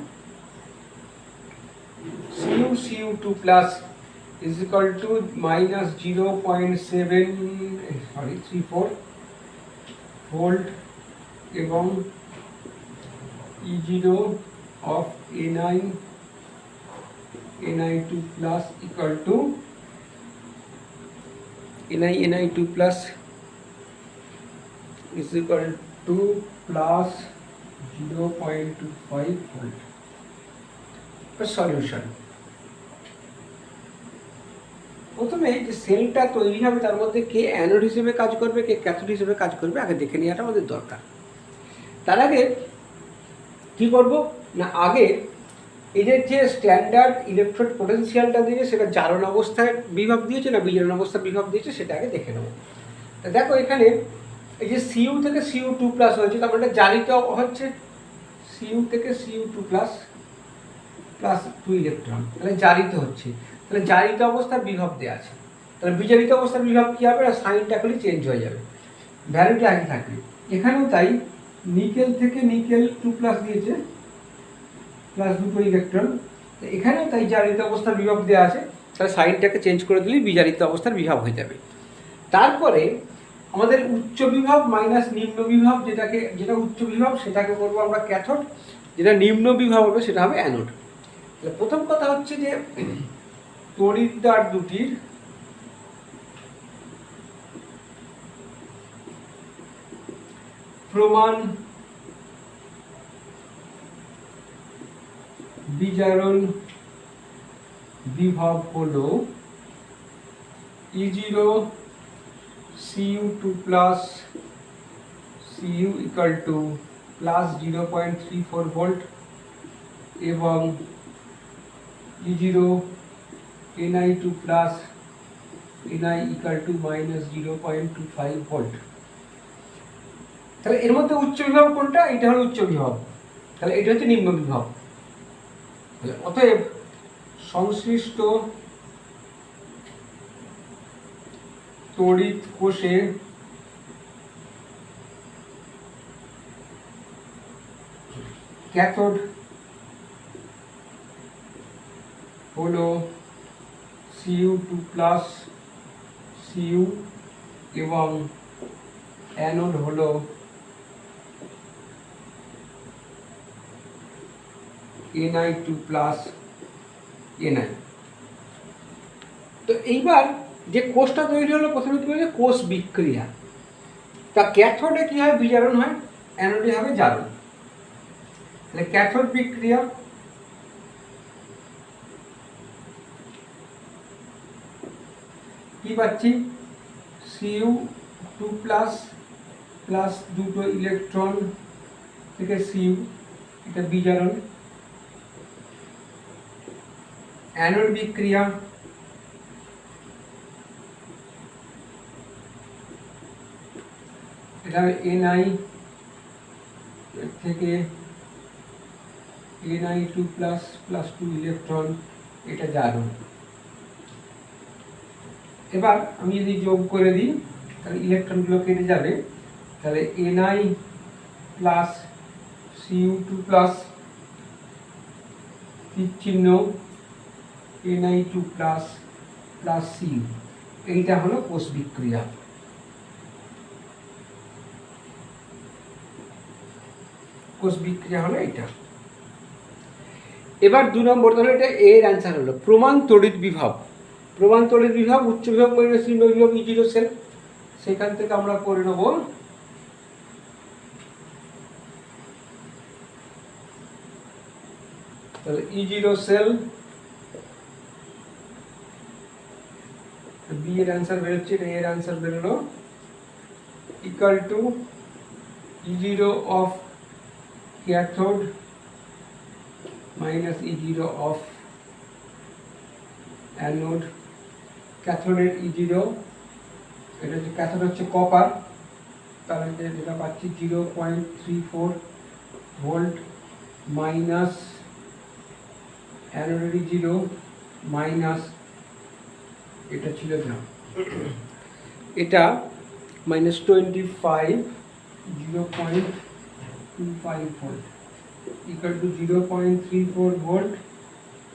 Cu2 plus is equal to minus 0.734 volt এবং E0 of A9 Ni2 plus equal to Ni2 plus is equal to plus 0.25 volt. Solution, প্রথমে যে সেলটা তৈরি হবে তার মধ্যে কে অ্যানোড হিসেবে কাজ করবে কে ক্যাথোড হিসেবে কাজ করবে আগে দেখে নেওয়াটা আমাদের দরকার। তার আগে কী করব না, আগে এদের যে স্ট্যান্ডার্ড ইলেকট্রোড পোটেনশিয়ালটা দিয়েছে সেটা জারণ অবস্থায় বিভব দিয়েছে না বিজারণ অবস্থায় বিভব দিয়েছে সেটা আগে দেখে নেব। তা দেখো এখানে এই যে Cu থেকে Cu2 প্লাস হয়েছে, তারপরে এটা জারিত হচ্ছে Cu থেকে Cu2 প্লাস প্লাস 2 ইলেকট্রন, তাহলে জারিত হচ্ছে। তাহলে জারিত অবস্থার বিভব দেওয়া আছে, তাহলে বিজারিত অবস্থার বিভব কী হবে, সাইনটা খালি চেঞ্জ হয়ে যাবে, ভ্যালুটা আগে থাকবে। এখানেও তাই, নিকেল থেকে নিকেল 2 প্লাস দিয়েছে প্লাস 2 ইলেকট্রন, এখানেও তাই জারিত অবস্থার বিভব দেওয়া আছে, তাহলে সাইনটাকে চেঞ্জ করে দিলেই বিজারিত অবস্থার বিভব হয়ে যাবে। তারপরে আমাদের উচ্চ বিভব মাইনাস নিম্ন বিভব, যেটা উচ্চ বিভব সেটাকে করবো আমরা ক্যাথোড, যেটা নিম্ন বিভব হবে সেটা হবে অ্যানোড। প্রথম কথা হচ্ছে যে তড়িৎদ্বার দুটির প্রমাণ বিজারণ বিভব হলো E0 Cu2 plus Cu equal to plus 0.34 volt এবং E0 Ni2 plus Ni equal to minus 0.25 volt. তাহলে এর মধ্যে উচ্চ বিভব কোনটা, এটা হলো উচ্চ বিভব, তাহলে এটা হচ্ছে নিম্ন বিভব। তাহলে অতএব সংশ্লিষ্ট তড়িৎ কোষে ক্যাথোড হলো Cu2 প্লাস Cu এবং অ্যানোড হলো Ni2 প্লাস Ni। তো এইবার যে কোষটা তৈরি হলো প্রথমে কি বলছে কোষ বিক্রিয়া, তা ক্যাথোডে কি হয় বিজারণ হয়, অ্যানোডে হবে জারণ। তাহলে ক্যাথোড বিক্রিয়া কি পাচ্ছি, Cu2 প্লাস প্লাস 2 ইলেকট্রন থেকে Cu, এটা বিজারণ। অ্যানোড বিক্রিয়া এটা Ni থেকে Ni2 প্লাস প্লাস 2 ইলেকট্রন, এটা জারণ। এবার আমি যদি যোগ করে দিই তাহলে ইলেকট্রনগুলো কেটে যাবে, তাহলে Ni প্লাস Cu2 প্লাস চিহ্ন Ni2 প্লাস প্লাস Cu, এইটা হলো কোষ বিক্রিয়া। কোষ বিক্রিয়া হলো এইটা। এবার 2 নম্বর ধরো, এটা এর অ্যান্সার হলো প্রমাণ তড়িৎ বিভব। প্রমাণ তড়িৎ বিভব উচ্চ বিভব মাইনাস নিম্ন বিভব E0 সেল, সেখান থেকে আমরা করে নেব তাহলে E0 সেল, বি এর অ্যান্সার বেরোচ্ছে, এটা এর অ্যান্সার বেরোলো, equal to E0 of cathode minus E0 of anode. ক্যাথোডের E0, এটা হচ্ছে ক্যাথোড হচ্ছে কপার, তাহলে যেটা পাচ্ছি 0.34 ভোল্ট মাইনাস অ্যানোডের E0 মাইনাস, এটা ছিল না, এটা minus 25, 0.25 volt equal to 0.34 volt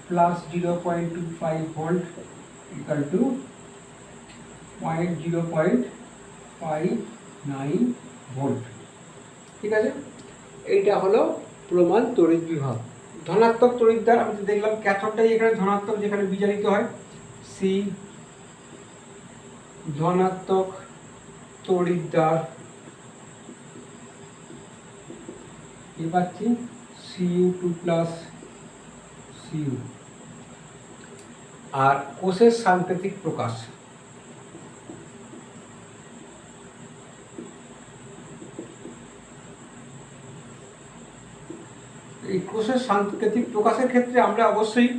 plus 0.25 volt equal to 0.59 volt. ঠিক আছে, এইটা হলো প্রমাণ তড়িৎ বিভব। ধনাত্মক তড়িৎদ্বার আমি তো দেখলাম ক্যাথোডটাই এখানে ধনাত্মক, যেখানে বিজারিত হয়, সি ধনাত্মক তড়িৎদ্বার কি পাচ্ছি, Cu2+ Cu। আর কোষের সাংকেতিক প্রকাশ, এই কোষের সাংকেতিক প্রকাশের ক্ষেত্রে আমরা অবশ্যই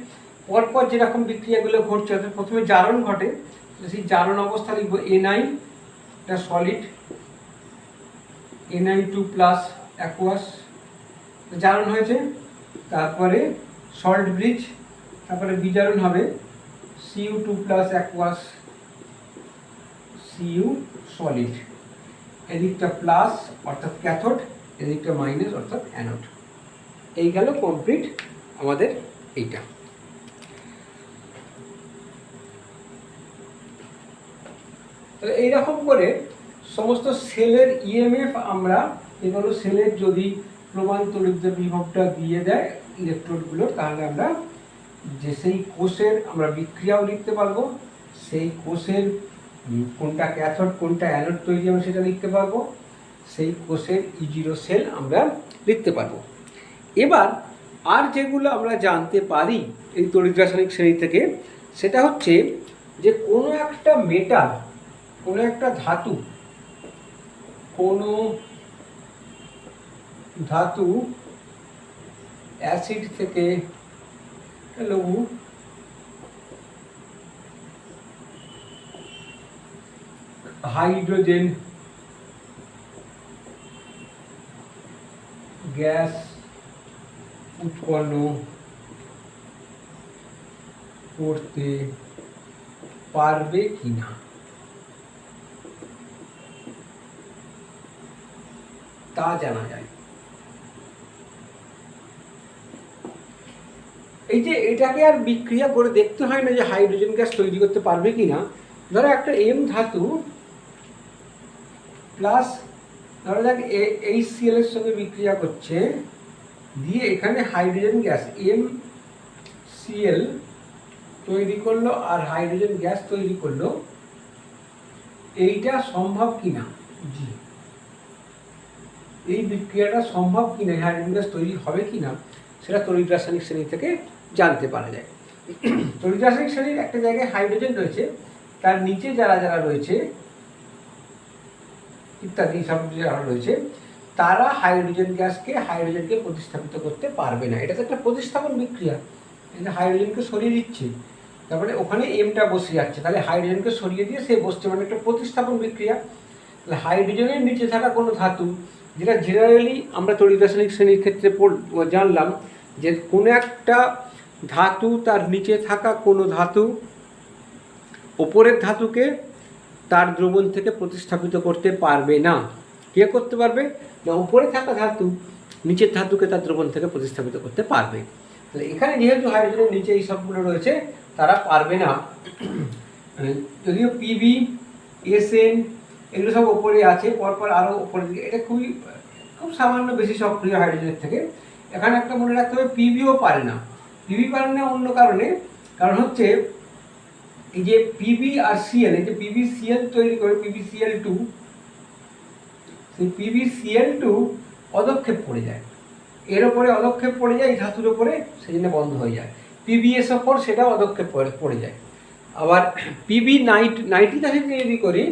পরপর যেরকম বিক্রিয়াগুলো ঘটছে, অর্থাৎ প্রথমে জারণ ঘটে, সেই জারণ অবস্থা লিখব Na, এটা সলিড, Na2+ অ্যাকুয়াস জারণ হয়েছে, তারপরে সল্ট ব্রিজ, তারপরে বিজারণ হবে Cu2+ অ্যাকুয়াস Cu সলিড, এদিকটা প্লাস অর্থাৎ ক্যাথোড, এদিকটা মাইনাস অর্থাৎ অ্যানোড। এই গেল কমপ্লিট আমাদের এইটা। তাহলে এইরকম করে সমস্ত সেলের ইএমএফ আমরা এগুলো সেলের যদি প্রমাণ তড়িৎদ্বার বিভবটা দিয়ে দেয় ইলেকট্রোডগুলো, তাহলে আমরা যে সেই কোষের আমরা বিক্রিয়াও লিখতে পারবো, সেই কোষের কোনটা ক্যাথোড কোনটা অ্যানোড তৈরি হবে সেটা লিখতে পারবো, সেই কোষের E0 সেল আমরা লিখতে পারবো। এবার আর যেগুলো আমরা জানতে পারি এই তড়িৎ রাসায়নিক শ্রেণী থেকে, সেটা হচ্ছে যে কোনো একটা মেটাল, কোনো একটা ধাতু, কোনো ধাতু অ্যাসিড থেকে লঘু হাইড্রোজেন গ্যাস উৎপন্ন করতে পারবে কিনা, তা জানা যায়। এই যে এটাকে আর বিক্রিয়া করে দেখতে হয় না যে হাইড্রোজেন গ্যাস তৈরি করতে পারবে কিনা। ধরো একটা এম ধাতু প্লাস ধরা যাক HCl এর সঙ্গে বিক্রিয়া করছে, দিয়ে এখানে হাইড্রোজেন গ্যাস MCl তৈরি করলো আর হাইড্রোজেন গ্যাস তৈরি করলো, এইটা সম্ভব কিনা, জি এই বিক্রিয়াটা সম্ভব কিনা, হাইড্রোজেন গ্যাস তৈরি হবে কিনা, সেটা তড়িৎ রাসায়নিক শ্রেণী থেকে জানতে পারা যায়। তড়িৎ রাসায়নিক শ্রেণীর একটা জায়গায় হাইড্রোজেন রয়েছে, তার নিচে যারা যারা রয়েছে ইত্যাদি সব যারা রয়েছে, তারা হাইড্রোজেনকে প্রতিস্থাপিত করতে পারবে না। এটা তো একটা প্রতিস্থাপন বিক্রিয়া, হাইড্রোজেনকে সরিয়ে দিচ্ছে, তারপরে ওখানে এমটা বসে যাচ্ছে, তাহলে হাইড্রোজেনকে সরিয়ে দিয়ে সে বসছে, মানে একটা প্রতিস্থাপন বিক্রিয়া। তাহলে হাইড্রোজেনের নিচে থাকা কোনো ধাতু, যেটা জেনারেলি আমরা তড়িৎ রাসায়নিক শ্রেণীর ক্ষেত্রে জানলাম যে কোনো একটা ধাতু তার নিচে থাকা কোনো ধাতু ওপরের ধাতুকে তার দ্রবণ থেকে প্রতিস্থাপিত করতে পারবে না। কে করতে পারবে না, উপরে থাকা ধাতু নিচের ধাতুকে তার দ্রবণ থেকে প্রতিস্থাপিত করতে পারবে। তাহলে এখানে যেহেতু হাইড্রোজেনের নিচে এই সবগুলো রয়েছে, তারা পারবে না। যদিও পিবি, এসএন এগুলো সব ওপরে আছে, পরপর আরও ওপরের দিকে, এটা খুব সামান্য বেশি সক্রিয় হাইড্রোজেনের থেকে। এখানে একটা মনে রাখতে হবে, পিবিও পারে না। পিবি পারে না অন্য কারণে, কারণ হচ্ছে এই যে পিবি আর সিএল, এই যে পিবিসিএল তৈরি করে PbCl2, সেই PbCl2 অদক্ষেপ পড়ে যায়, এর ওপরে অদক্ষেপ পড়ে যায় এই ধাতুর ওপরে, সেই জন্য বন্ধ হয়ে যায়। PbS4 সেটাও অদক্ষেপ পড়ে যায়। আবার নাইট্রিক অ্যাসিড যদি করি,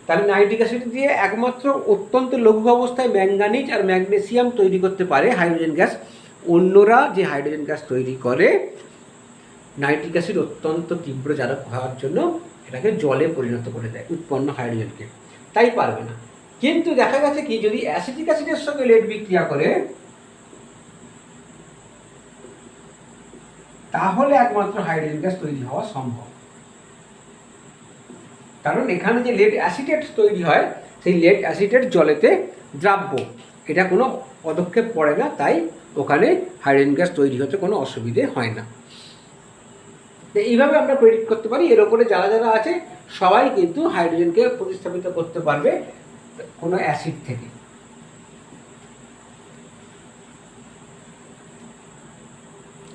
তাহলে নাইট্রিক অ্যাসিড দিয়ে একমাত্র অত্যন্ত লঘু অবস্থায় ম্যাঙ্গানিজ আর ম্যাগনেসিয়াম তৈরি করতে পারে হাইড্রোজেন গ্যাস। অন্যরা যে হাইড্রোজেন গ্যাস তৈরি করে, নাইট্রিক অ্যাসিড অত্যন্ত তীব্র জারক হওয়ার জন্য এটাকে জলে পরিণত করে দেয় উৎপন্ন হাইড্রোজেনকে, তাই পারবে না। কিন্তু দেখা গেছে কি, যদি অ্যাসিটিক অ্যাসিডের সঙ্গে লেড বিক্রিয়া করে, তাহলে একমাত্র হাইড্রোজেন গ্যাস তৈরি হওয়া সম্ভব। কারণ এখানে যে লেড অ্যাসিটেট তৈরি হয়, সেই লেড অ্যাসিটেট জলেতে দ্রাব্য, এটা কোনো পদক্ষেপ পড়ে না, তাই ওখানে হাইড্রোজেন গ্যাস তৈরি হতে কোনো অসুবিধে হয় না। এইভাবে আমরা প্রেডিক্ট করতে পারি এর ওপরে যারা যারা আছে সবাই কিন্তু হাইড্রোজেনকে প্রতিস্থাপিত করতে পারবে কোনো অ্যাসিড থেকে।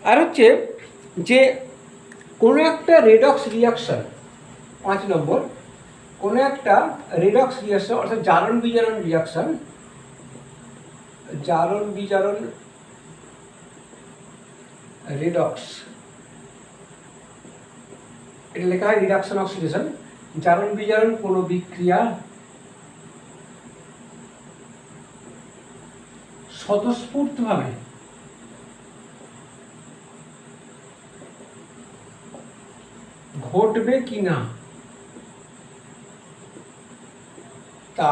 আর হচ্ছে যে কোনো একটা রেডক্স রিয়াকশন, 5 নম্বর, কোনো একটা রেডক্স রিয়াকশন অর্থাৎ জারণ বিজারণ রিয়াকশন, জারণ বিজারণ রেডক্স, এটা লেখা হয় রিডাকশন অক্সিডেশন। জারণ বিজারণ কোনো বিক্রিয়া স্বতঃস্ফূর্তভাবে ঘটবে কিনা তা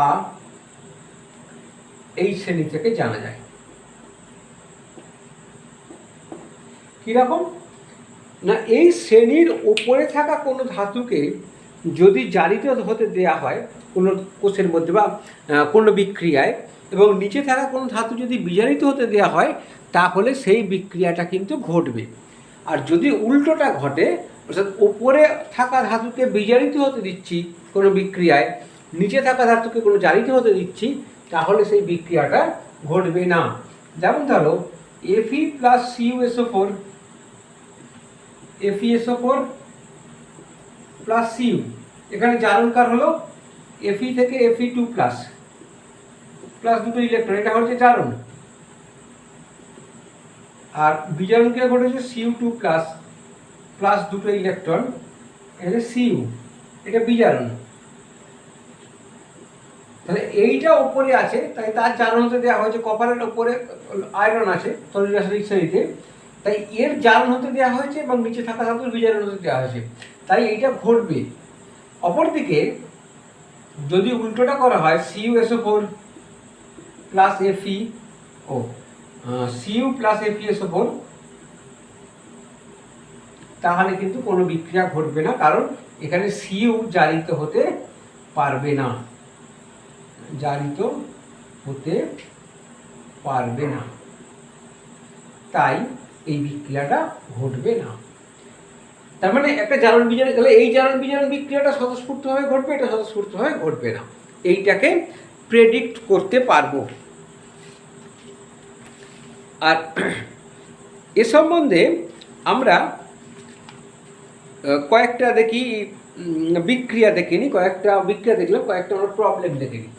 এই শ্রেণী থেকে জানা যায়। কিরকম না, এই শ্রেণীর উপরে থাকা কোনো ধাতুকে যদি জারিত হতে দেয়া হয় কোনো কোষের মধ্যে বা কোনো বিক্রিয়ায়, এবং নিচে থাকা কোনো ধাতু যদি বিজারিত হতে দেয়া হয়, তাহলে সেই বিক্রিয়াটা কিন্তু ঘটবে। আর যদি উল্টোটা ঘটে, অর্থাৎ উপরে থাকা ধাতুকে বিজারিত হতে দিচ্ছি কোনো বিক্রিয়ায়, নিচে থাকা ধাতুকে কোনো জারিত হতে দিচ্ছি, তাহলে সেই বিক্রিয়াটা ঘটবে না। যেমন ধরো Fe plus CuSO4, FeSO4 plus Cu, এখানে জারণকার হলো Fe থেকে Fe2 প্লাস প্লাস দুটো ইলেকট্রন, এটা হচ্ছে জারণ। আর বিজারণকে ঘটেছে Cu2 প্লাস প্লাস দুটো ইলেকট্রন, এটা Cu, এটা বিজারণ। তাহলে এইটা ওপরে আছে, তাই তার জারণ হতে দেওয়া হয়েছে। কপারের ওপরে আয়রন আছে তরল রাসায়নিক শ্রেণীতে, তাই এর জারণ হতে দেওয়া হয়েছে এবং নিচে থাকা ধাতুর বিজারণ হতে দেওয়া হয়েছে, তাই এইটা ঘটবে। অপরদিকে যদি উল্টোটা করা হয় CuSO4 plus Fe Cu plus FeSO4, তাহলে কিন্তু কোনো বিক্রিয়া ঘটবে না, কারণ এখানে Cu জারিত হতে পারবে না, জারিত হতে পারবে না, তাই এই বিক্রিয়াটা ঘটবে না। তার মানে একটা জারণ বিজারণ, তাহলে এই জারণ বিজারণ বিক্রিয়াটা স্বতঃস্ফূর্তভাবে ঘটবে, এটা স্বতঃস্ফূর্তভাবে ঘটবে না, এইটাকে প্রেডিক্ট করতে পারবো। আর এ সম্বন্ধে আমরা কয়েকটা দেখি বিক্রিয়া দেখিনি, কয়েকটা বিক্রিয়া দেখলাম, কয়েকটা আমরা প্রবলেম দেখিনি।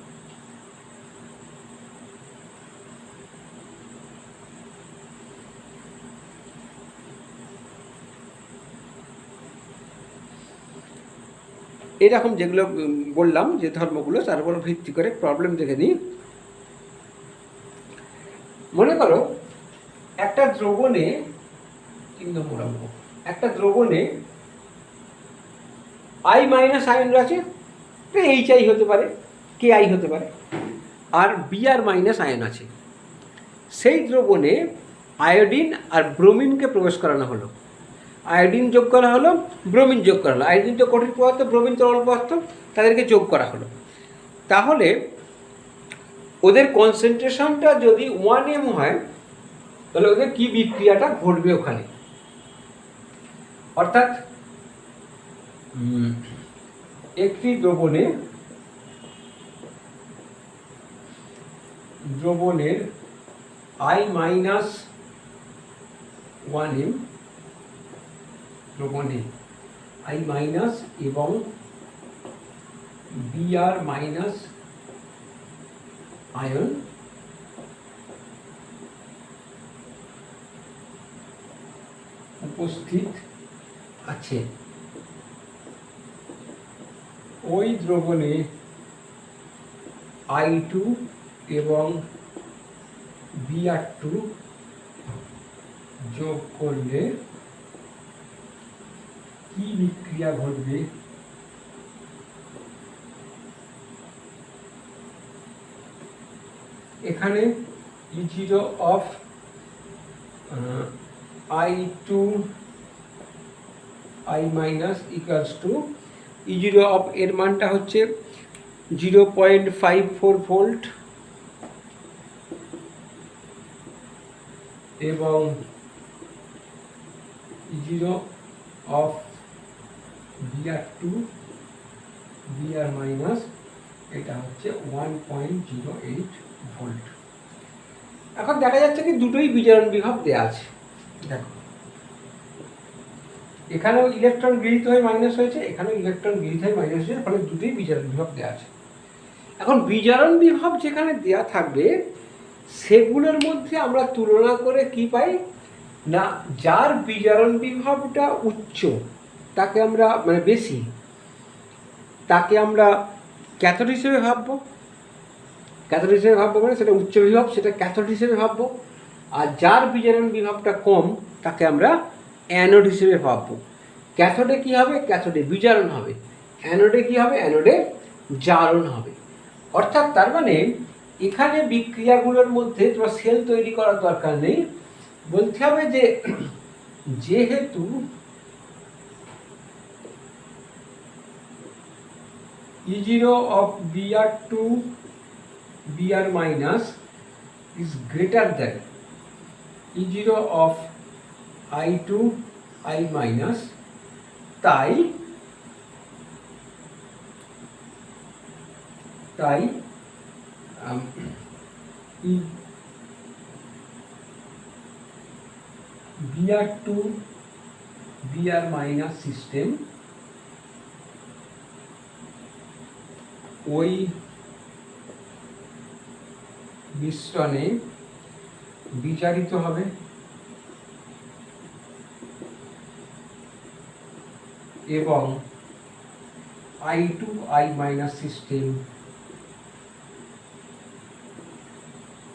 এরকম যেগুলো বললাম যে ধর্মগুলো, তার উপর ভিত্তি করে প্রবলেম দেখে নিই। মনে করো একটা দ্রবণে, 3 নম্বর অঙ্ক, একটা দ্রবণে I মাইনাস আয়ন আছে, HI হতে পারে, KI হতে পারে, আর Br মাইনাস আয়ন আছে। সেই দ্রবণে আয়োডিন আর ব্রোমিনকে প্রবেশ করানো হলো। আয়োডিন যোগ করা হলো, ব্রোমিন যোগ করা হলো। আয়োডিন তো কঠিন পদার্থ, ব্রোমিন তরল পদার্থ, তাদেরকে যোগ করা হলো। তাহলে ওদের কনসেন্ট্রেশনটা যদি 1m হয়, তাহলে ওদের কি বিক্রিয়াটা ঘটবে ওখানে। অর্থাৎ একটি দ্রবণের I মাইনাস 1m, দ্রবণে I মাইনাস এবং Br মাইনাস আয়ন উপস্থিত আছে। ওই দ্রবণে I2 এবং Br2 যোগ করলে কি বিক্রিয়া ঘটবে? এখানে E0 of I2 I minus equals to E0 of এর মানটা হচ্ছে 0.54 ভোল্ট এবং E0 of Br2 Br minus এটা হচ্ছে 1.08 ভোল্ট। এখন দেখা যাচ্ছে কি দুটোই বিজারণ বিভব দেওয়া আছে। দেখো এখানেও ইলেকট্রন গৃহীত হয়ে মাইনাস হয়েছে, এখানেও ইলেকট্রন গৃহীত হয়ে মাইনাস হয়েছে, ফলে দুটোই বিজারণ বিভব দেওয়া আছে। এখন বিজারণ বিভব যেখানে দেওয়া থাকবে সেগুলোর মধ্যে আমরা তুলনা করে কি পাই না, যার বিজারণ বিভবটা উচ্চ তাকে আমরা মানে বেশি, তাকে আমরা ক্যাথোড হিসেবে ভাববো। ক্যাথোড হিসেবে ভাববো মানে সেটা উচ্চ বিভব, সেটা ক্যাথোড হিসেবে ভাববো। আর যার বিজারণ বিভবটা কম তাকে আমরা অ্যানোড হিসেবে ভাববো। ক্যাথোডে কী হবে, ক্যাথোডে বিজারণ হবে। অ্যানোডে কী হবে, অ্যানোডে জারণ হবে। অর্থাৎ তার মানে এখানে বিক্রিয়াগুলোর মধ্যে তোমার সেল তৈরি করার দরকার নেই, বলতে হবে যে যেহেতু E0 of Br2 Br minus is greater than E0 of I2 I minus, তাই Br2 Br minus সিস্টেম ওই মিশ্রণে বিচারিত হবে এবং I2 I মাইনাস সিস্টেম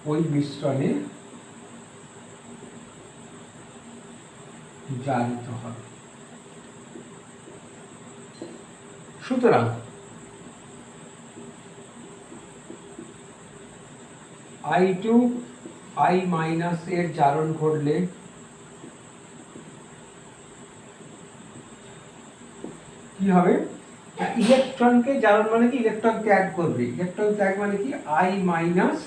ওই মিশ্রণে জারিত হবে। সুতরাং I2 I মাইনাস এর জারণ ঘটলে কি হবে, ইলেকট্রনকে জারণ মানে কি, ইলেকট্রন ত্যাগ করবে। ইলেকট্রন ত্যাগ মানে কি, I minus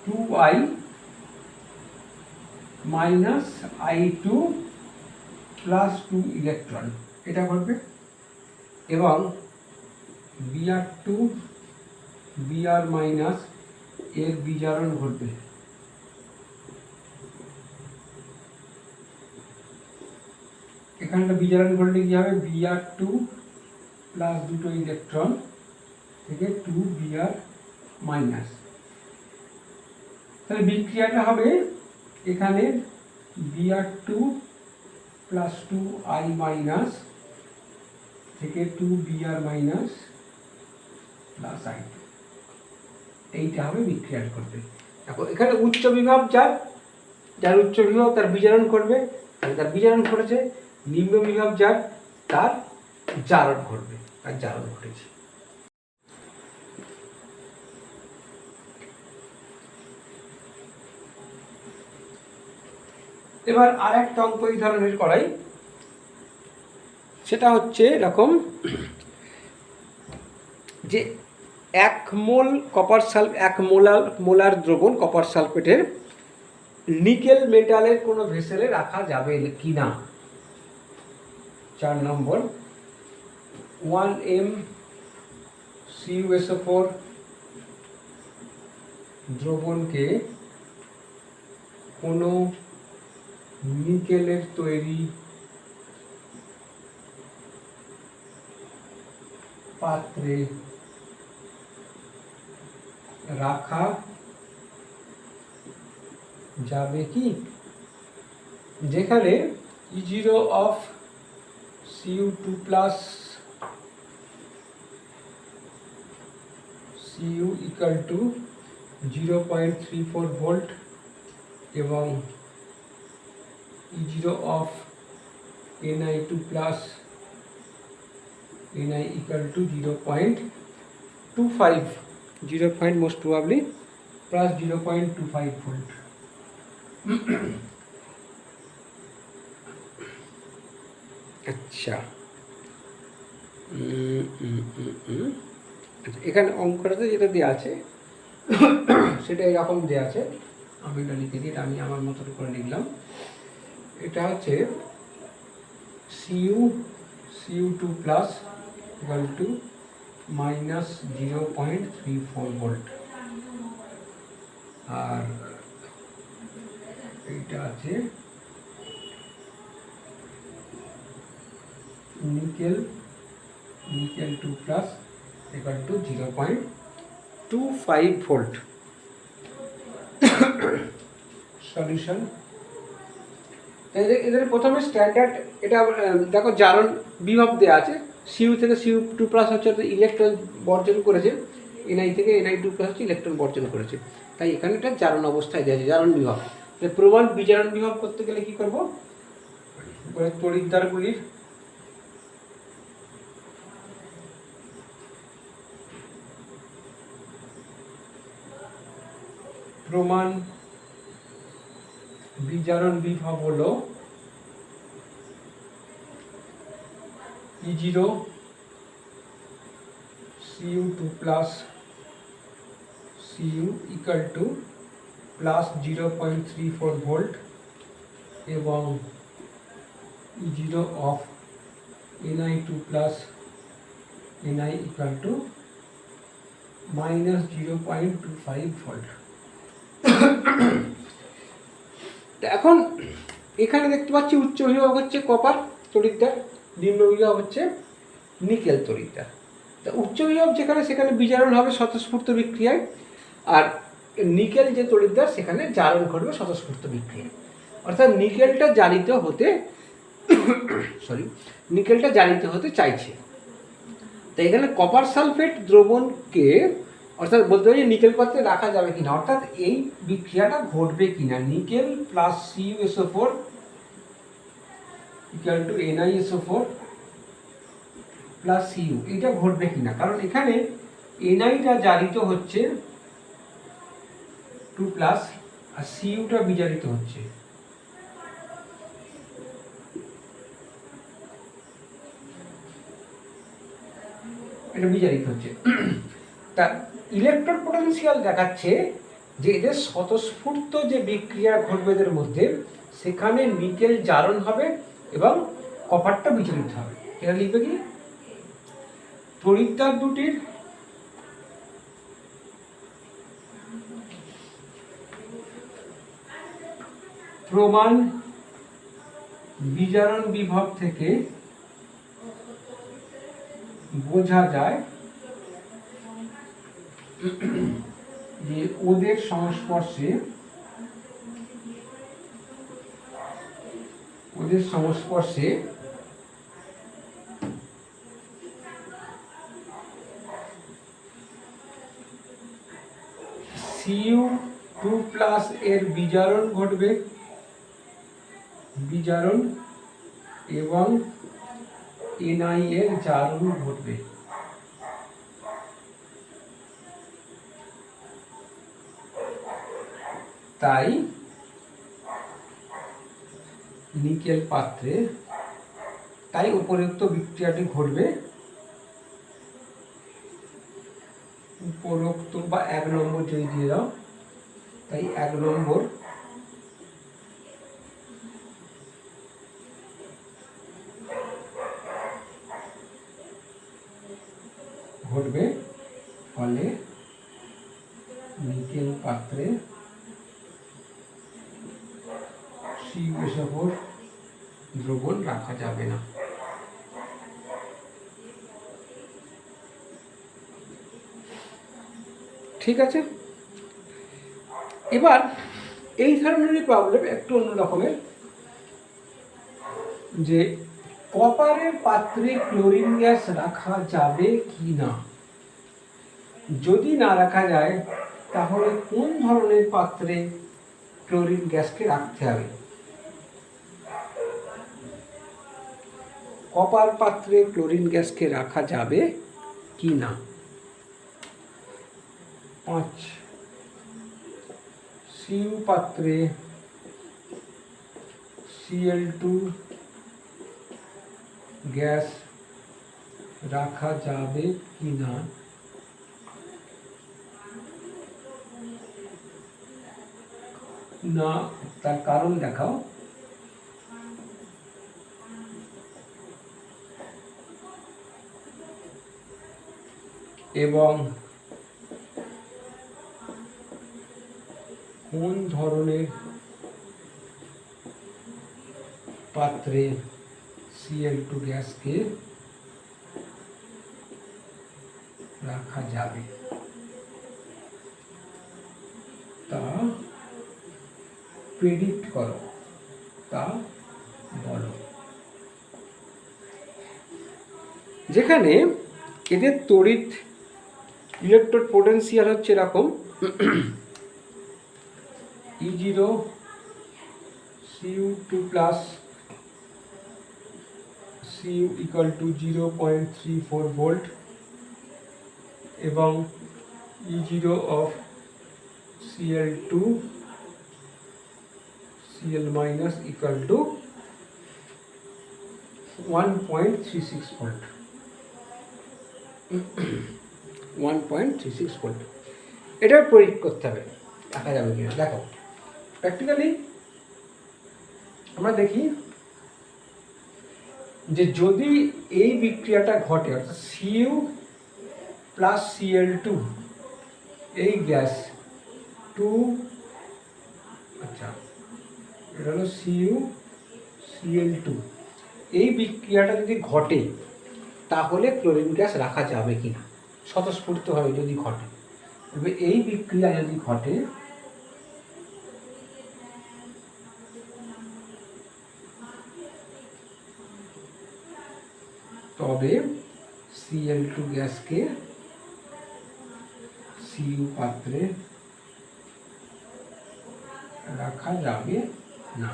2I minus I2 plus 2 electron, এটা ঘটবে। এবং Br2 Br মাইনাস এর বিজারণ ঘটবে। এখানটা বিজারণ ঘটলে কি হবে, Br2 প্লাস দুটো ইলেকট্রন থেকে 2 Br মাইনাস। তাহলে বিক্রিয়াটা হবে এখানে Br2 প্লাস 2I মাইনাস থেকে 2 Br মাইনাস প্লাস I2, এইটা হবে বিক্রিয়াটা করবে। দেখো এখানে উচ্চ বিভব যার উচ্চ বিভব তার বিজারণ করবে, তার বিজারণ ঘটেছে। নিম্ন বিভব তার জারণ ঘটবে, তার জারণ ঘটেছে। এবার আর একটা অঙ্ক এই ধরনের করাই, সেটা হচ্ছে এরকম যে 1 মোল কপার এক মোলার দ্রবণ কপার সালফেটের নিকেল মেটালের কোনো ভেসেলে রাখা যাবে কি না। 4 নম্বর 1M CuSO4 দ্রবণকে কোনো নিকেলের তৈরি পাত্রে রাখা যাবে কি, যেখানে E0 of Cu2 plus Cu equal to 0.34 volt এবং E0 of Ni2 plus Ni equal to 0.25, 0. most probably plus 0.25 volt. আচ্ছা, এখানে অঙ্কটাতে যেটা দেওয়া আছে সেটা এরকম দেওয়া আছে, আমি এটা লিখে দিই, আমি আমার মতন করে লিখলাম। এটা হচ্ছে Cu2 plus equal to minus 0.34 volt, আর এইটা আছে nickel 2 plus equal to 0.25 volt. Solution এদের প্রথমে স্ট্যান্ডার্ড এটা দেখো জারণ বিভব দেওয়া আছে, সিইউ থেকে সিইউ 2 প্লাস হচ্ছে ইলেকট্রন বর্জন করেছে, এনআই থেকে এনআই 2 প্লাস হচ্ছে ইলেকট্রন বর্জন করেছে, তাই এখানে এটা জারণ অবস্থায় দেওয়া আছে জারণ বিভব। প্রমাণ বিজারণ বিভব করতে গেলে কি করব, তড়িৎদ্বারগুলির প্রমাণ বিজারণ বিভব হলো E0 Cu2 plus Cu equal to plus 0.34 volt এবং E0 of Ni2 plus Ni equal to minus 0.25 volt. এখন এখানে দেখতে পাচ্ছি উচ্চ বিভব হচ্ছে কপার তড়িৎদ্বার, নিম্ন বিভব হচ্ছে নিকেল তড়িৎদ্বার। তা উচ্চ বিভব যেখানে সেখানে বিজারণ হবে স্বতঃস্ফূর্ত বিক্রিয়ায়, আর নিকেল যে তড়িৎদ্বার সেখানে জারণ ঘটবে স্বতঃস্ফূর্ত বিক্রিয়ায়। অর্থাৎ নিকেলটা জারিত হতে চাইছে। তাই এখানে কপার সালফেট দ্রবণকে অর্থাৎ বলতে পারি নিকেল পাত্রে রাখা যাবে কিনা, অর্থাৎ এই বিক্রিয়াটা ঘটবে কিনা, nickel plus CuSO4 equal to NiSO4 plus Cu, এটা ঘটবে কিনা, কারণ এখানে Niটা জারিত হচ্ছে 2 প্লাস আর Cuটা বিজারিত হচ্ছে। এটা বিজারিত হচ্ছে। তা ইলেকট্রন পোটেনশিয়াল দেখাচ্ছে যে এদের স্বতঃস্ফূর্ত যে বিক্রিয়া ঘটবে এদের মধ্যে, সেখানে নিকেল জারণ হবে এবং কপারটা বিচলিত হবে। এটা লিখবে কি, তড়িৎদ্বার দুটির প্রমাণ বিজারণ বিভব থেকে বোঝা যায় যে ওদের সংস্পর্শে Cu2 প্লাস এর বিজারণ ঘটবে এবং Ni এর জারণ ঘটবে। তাই নিকেল পাত্রে উপরোক্ত বিক্রিয়াটি ঘটবে, উপরোক্ত বা 1 নম্বর যদি দিয়ে দাও, তাই 1 নম্বর ঘটবে, ফলে নিকেল পাত্রে CuSO4 দ্রবণ রাখা যাবে না। ঠিক আছে, এবার এই ধরনেরই প্রবলেম একটু অন্য রকমের, যে কপারের পাত্রে ক্লোরিন গ্যাস রাখা যাবে কি না। যদি না রাখা যায় তাহলে কোন ধরনের পাত্রে ক্লোরিন গ্যাসকে রাখতে হবে। কপার পাত্রে ক্লোরিন গ্যাসকে রাখা যাবে কি না। 5 Cu পাত্রে Cl2 গ্যাস রাখা যাবে কি না, তার কারণ দেখাও। এবং কোন ধরনের পাত্রে Cl2 গ্যাসকে রাখা যাবে তা প্রেডিক্ট করো, তা বলো। যেখানে এদের তড়িৎ ইলেকট্রোড পোটেনশিয়াল হচ্ছে এরকম E0 Cu2 plus Cu equal to 0.34 volt এবং E0 of Cl2 Cl minus equal to 1.36 volt 1.36 volt. এটার প্রয়োগ করতে হবে, দেখা যাবে কিনা দেখো। প্র্যাকটিক্যালি আমরা দেখি যে যদি এই বিক্রিয়াটা ঘটে অর্থাৎ Cu প্লাস Cl2 এই গ্যাস 2 আচ্ছা এটা হলো Cu Cl2 এই বিক্রিয়াটা যদি ঘটে তাহলে ক্লোরিন গ্যাস রাখা যাবে কিনা স্বতঃস্ফূর্তভাবে যদি ঘটে। তবে এই বিক্রিয়া যদি ঘটে তবে Cl2 গ্যাসকে Cu পাত্রে রাখা যাবে না।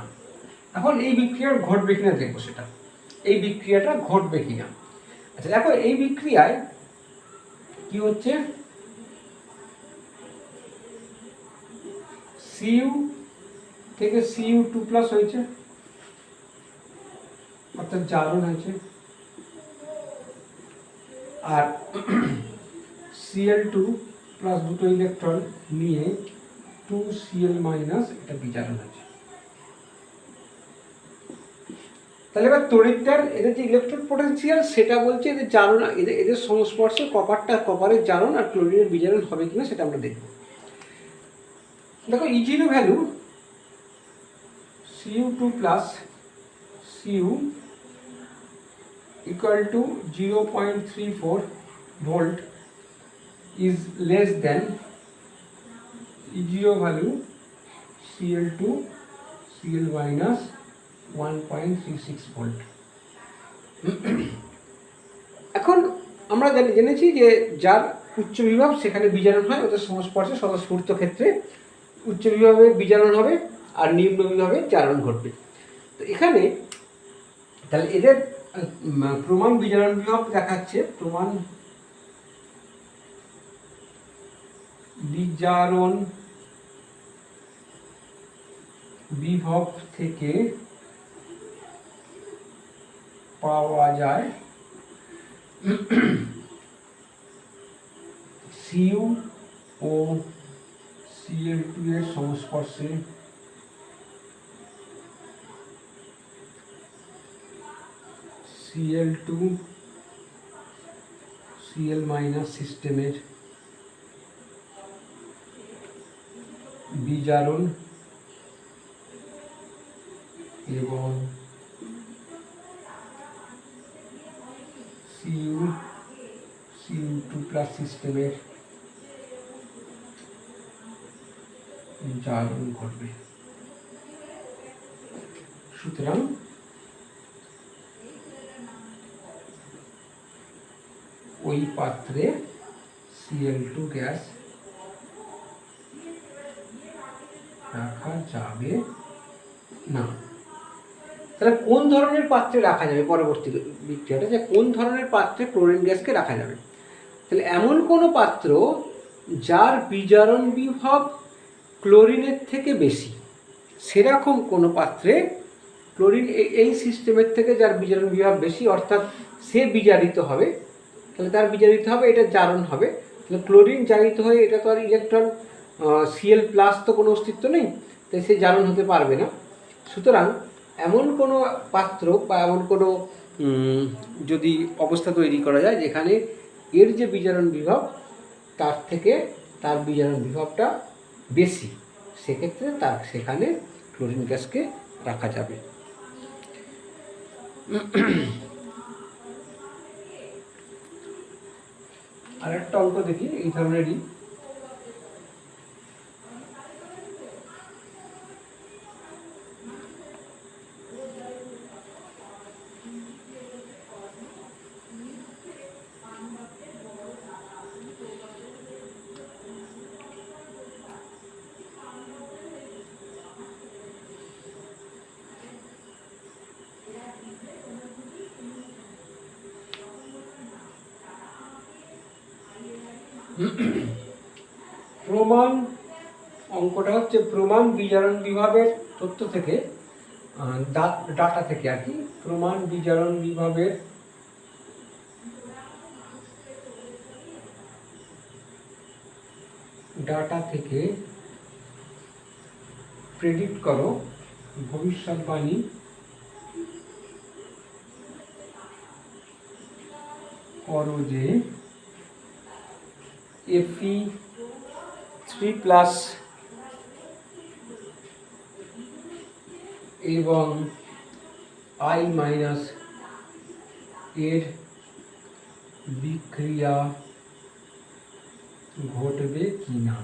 এখন এই বিক্রিয়া ঘটবে কিনা দেখবো, সেটা এই বিক্রিয়াটা ঘটবে কিনা। আচ্ছা দেখো এই বিক্রিয়ায় কি হচ্ছে, Cu থেকে Cu2 প্লাস হয়েছে অর্থাৎ জারণ হয়েছে, আর Cl2 প্লাস দুটো ইলেকট্রন নিয়ে 2Cl মাইনাস এটা বিজারণ হয়েছে। তাহলে এবার তড়িৎদ্বার এদের যে ইলেকট্রন পোটেনশিয়াল সেটা বলছে এদের জারণ, এদের সংস্পর্শে কপারের জারণ আর ক্লোরিনের বিজারণ হবে কিনা সেটা আমরা দেখব। দেখো E0 value Cu2 plus Cu equal to 0.34 volt is less than E0 value Cl2 Cl minus 1.36 volt। এখন আমরা জেনেছি যে যার উচ্চ বিভব সেখানে বিজারণ হয়, ওদের সংস্পর্শে স্বতঃস্ফূর্ত ক্ষেত্রে উচ্চ বিভবে বিজারণ হবে আর নিম্ন বিভবে জারণ ঘটবে। তো এখানে তাহলে এদের প্রমাণ বিজারণ বিভব দেখাচ্ছে, প্রমাণ বিজারণ বিভব থেকে পাওয়া যায় Cu ও Cl2 এর সংস্পর্শে Cl2 Cl মাইনাস সিস্টেমের বিজারণ এবং Cu2 প্লাস সিস্টেমের জারণ ঘটবে। সুতরাং ওই পাত্রে Cl2 গ্যাস রাখা যাবে না। তাহলে কোন ধরনের পাত্রে রাখা যাবে, পরবর্তী বিক্রিয়াটা যে কোন ধরনের পাত্রে ক্লোরিন গ্যাসকে রাখা যাবে। তাহলে এমন কোনো পাত্র যার বিজারণ বিভব ক্লোরিনের থেকে বেশি, সেরকম কোনো পাত্রে ক্লোরিন এই সিস্টেমের থেকে যার বিজারণ বিভব বেশি অর্থাৎ সে বিজারিত হবে, তাহলে তার বিজারিত হবে, এটা জারণ হবে। তাহলে ক্লোরিন জারিত হয়ে এটা তো আর ইলেকট্রন Cl প্লাস তো কোনো অস্তিত্ব নেই, তাই সে জারণ হতে পারবে না। সুতরাং এমন কোনো পাত্র বা এমন কোনো যদি অবস্থা তৈরি করা যায় যেখানে এর যে বিজারণ বিভব তার থেকে তার বিজারণ বিভবটা বেশি, সেক্ষেত্রে সেখানে ক্লোরিন গ্যাসকে রাখা যাবে। আরেকটা অঙ্ক দেখি এই ধরনেরই। প্রমাণ অঙ্কটা হচ্ছে প্রমাণ বিজারণ বিভাগের তথ্য থেকে, ডাটা থেকে আর কি, প্রমাণ বিজারণ বিভাগের ডাটা থেকে প্রেডিক্ট করো, ভবিষ্যৎবাণী করো যে Fe3+ এবং I- এর বিক্রিয়া ঘটবে কিনা।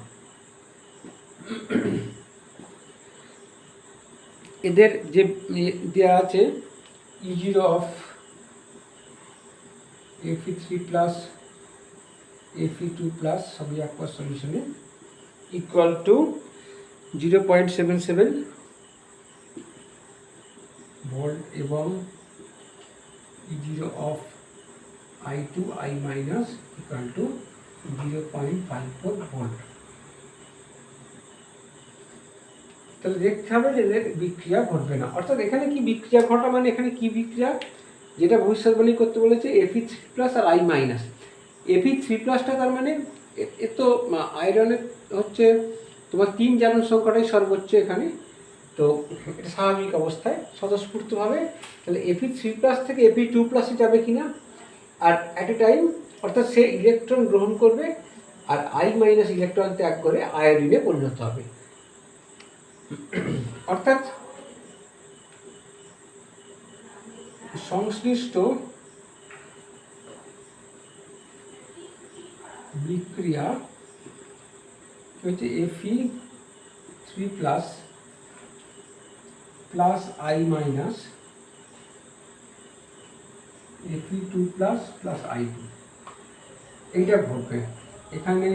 এদের যে দেওয়া আছে E0 অফ Fe3+ Fe2+ সবই একবার সলিউশনে ইকুয়াল টু 0.77 ভোল্ট এবং E0 of I2 I- equal to 0.54 volt. তাহলে দেখতে হবে যে এদের বিক্রিয়া ঘটবে না। অর্থাৎ এখানে কি বিক্রিয়া ঘটা মানে এখানে কি বিক্রিয়া, যেটা ভবিষ্যৎবাণী করতে বলেছে Fe3+ আর I-। Fe3+টা তার মানে এ তো আয়রনের হচ্ছে তোমার 3 জারণ সংখ্যাটাই সর্বোচ্চ এখানে, তো এটা স্বাভাবিক অবস্থায় স্বতঃস্ফূর্তভাবে তাহলে Fe3+ থেকে Fe2+ যাবে কিনা, আর অ্যাট এ টাইম অর্থাৎ সে ইলেকট্রন গ্রহণ করবে আর I- ইলেকট্রন ত্যাগ করে আয়োডিনে পরিণত হবে। অর্থাৎ সংশ্লিষ্ট বিক্রিয়া হচ্ছে Fe3+ plus I- Fe2+ plus I2 এইটা ঘটবে। এখানে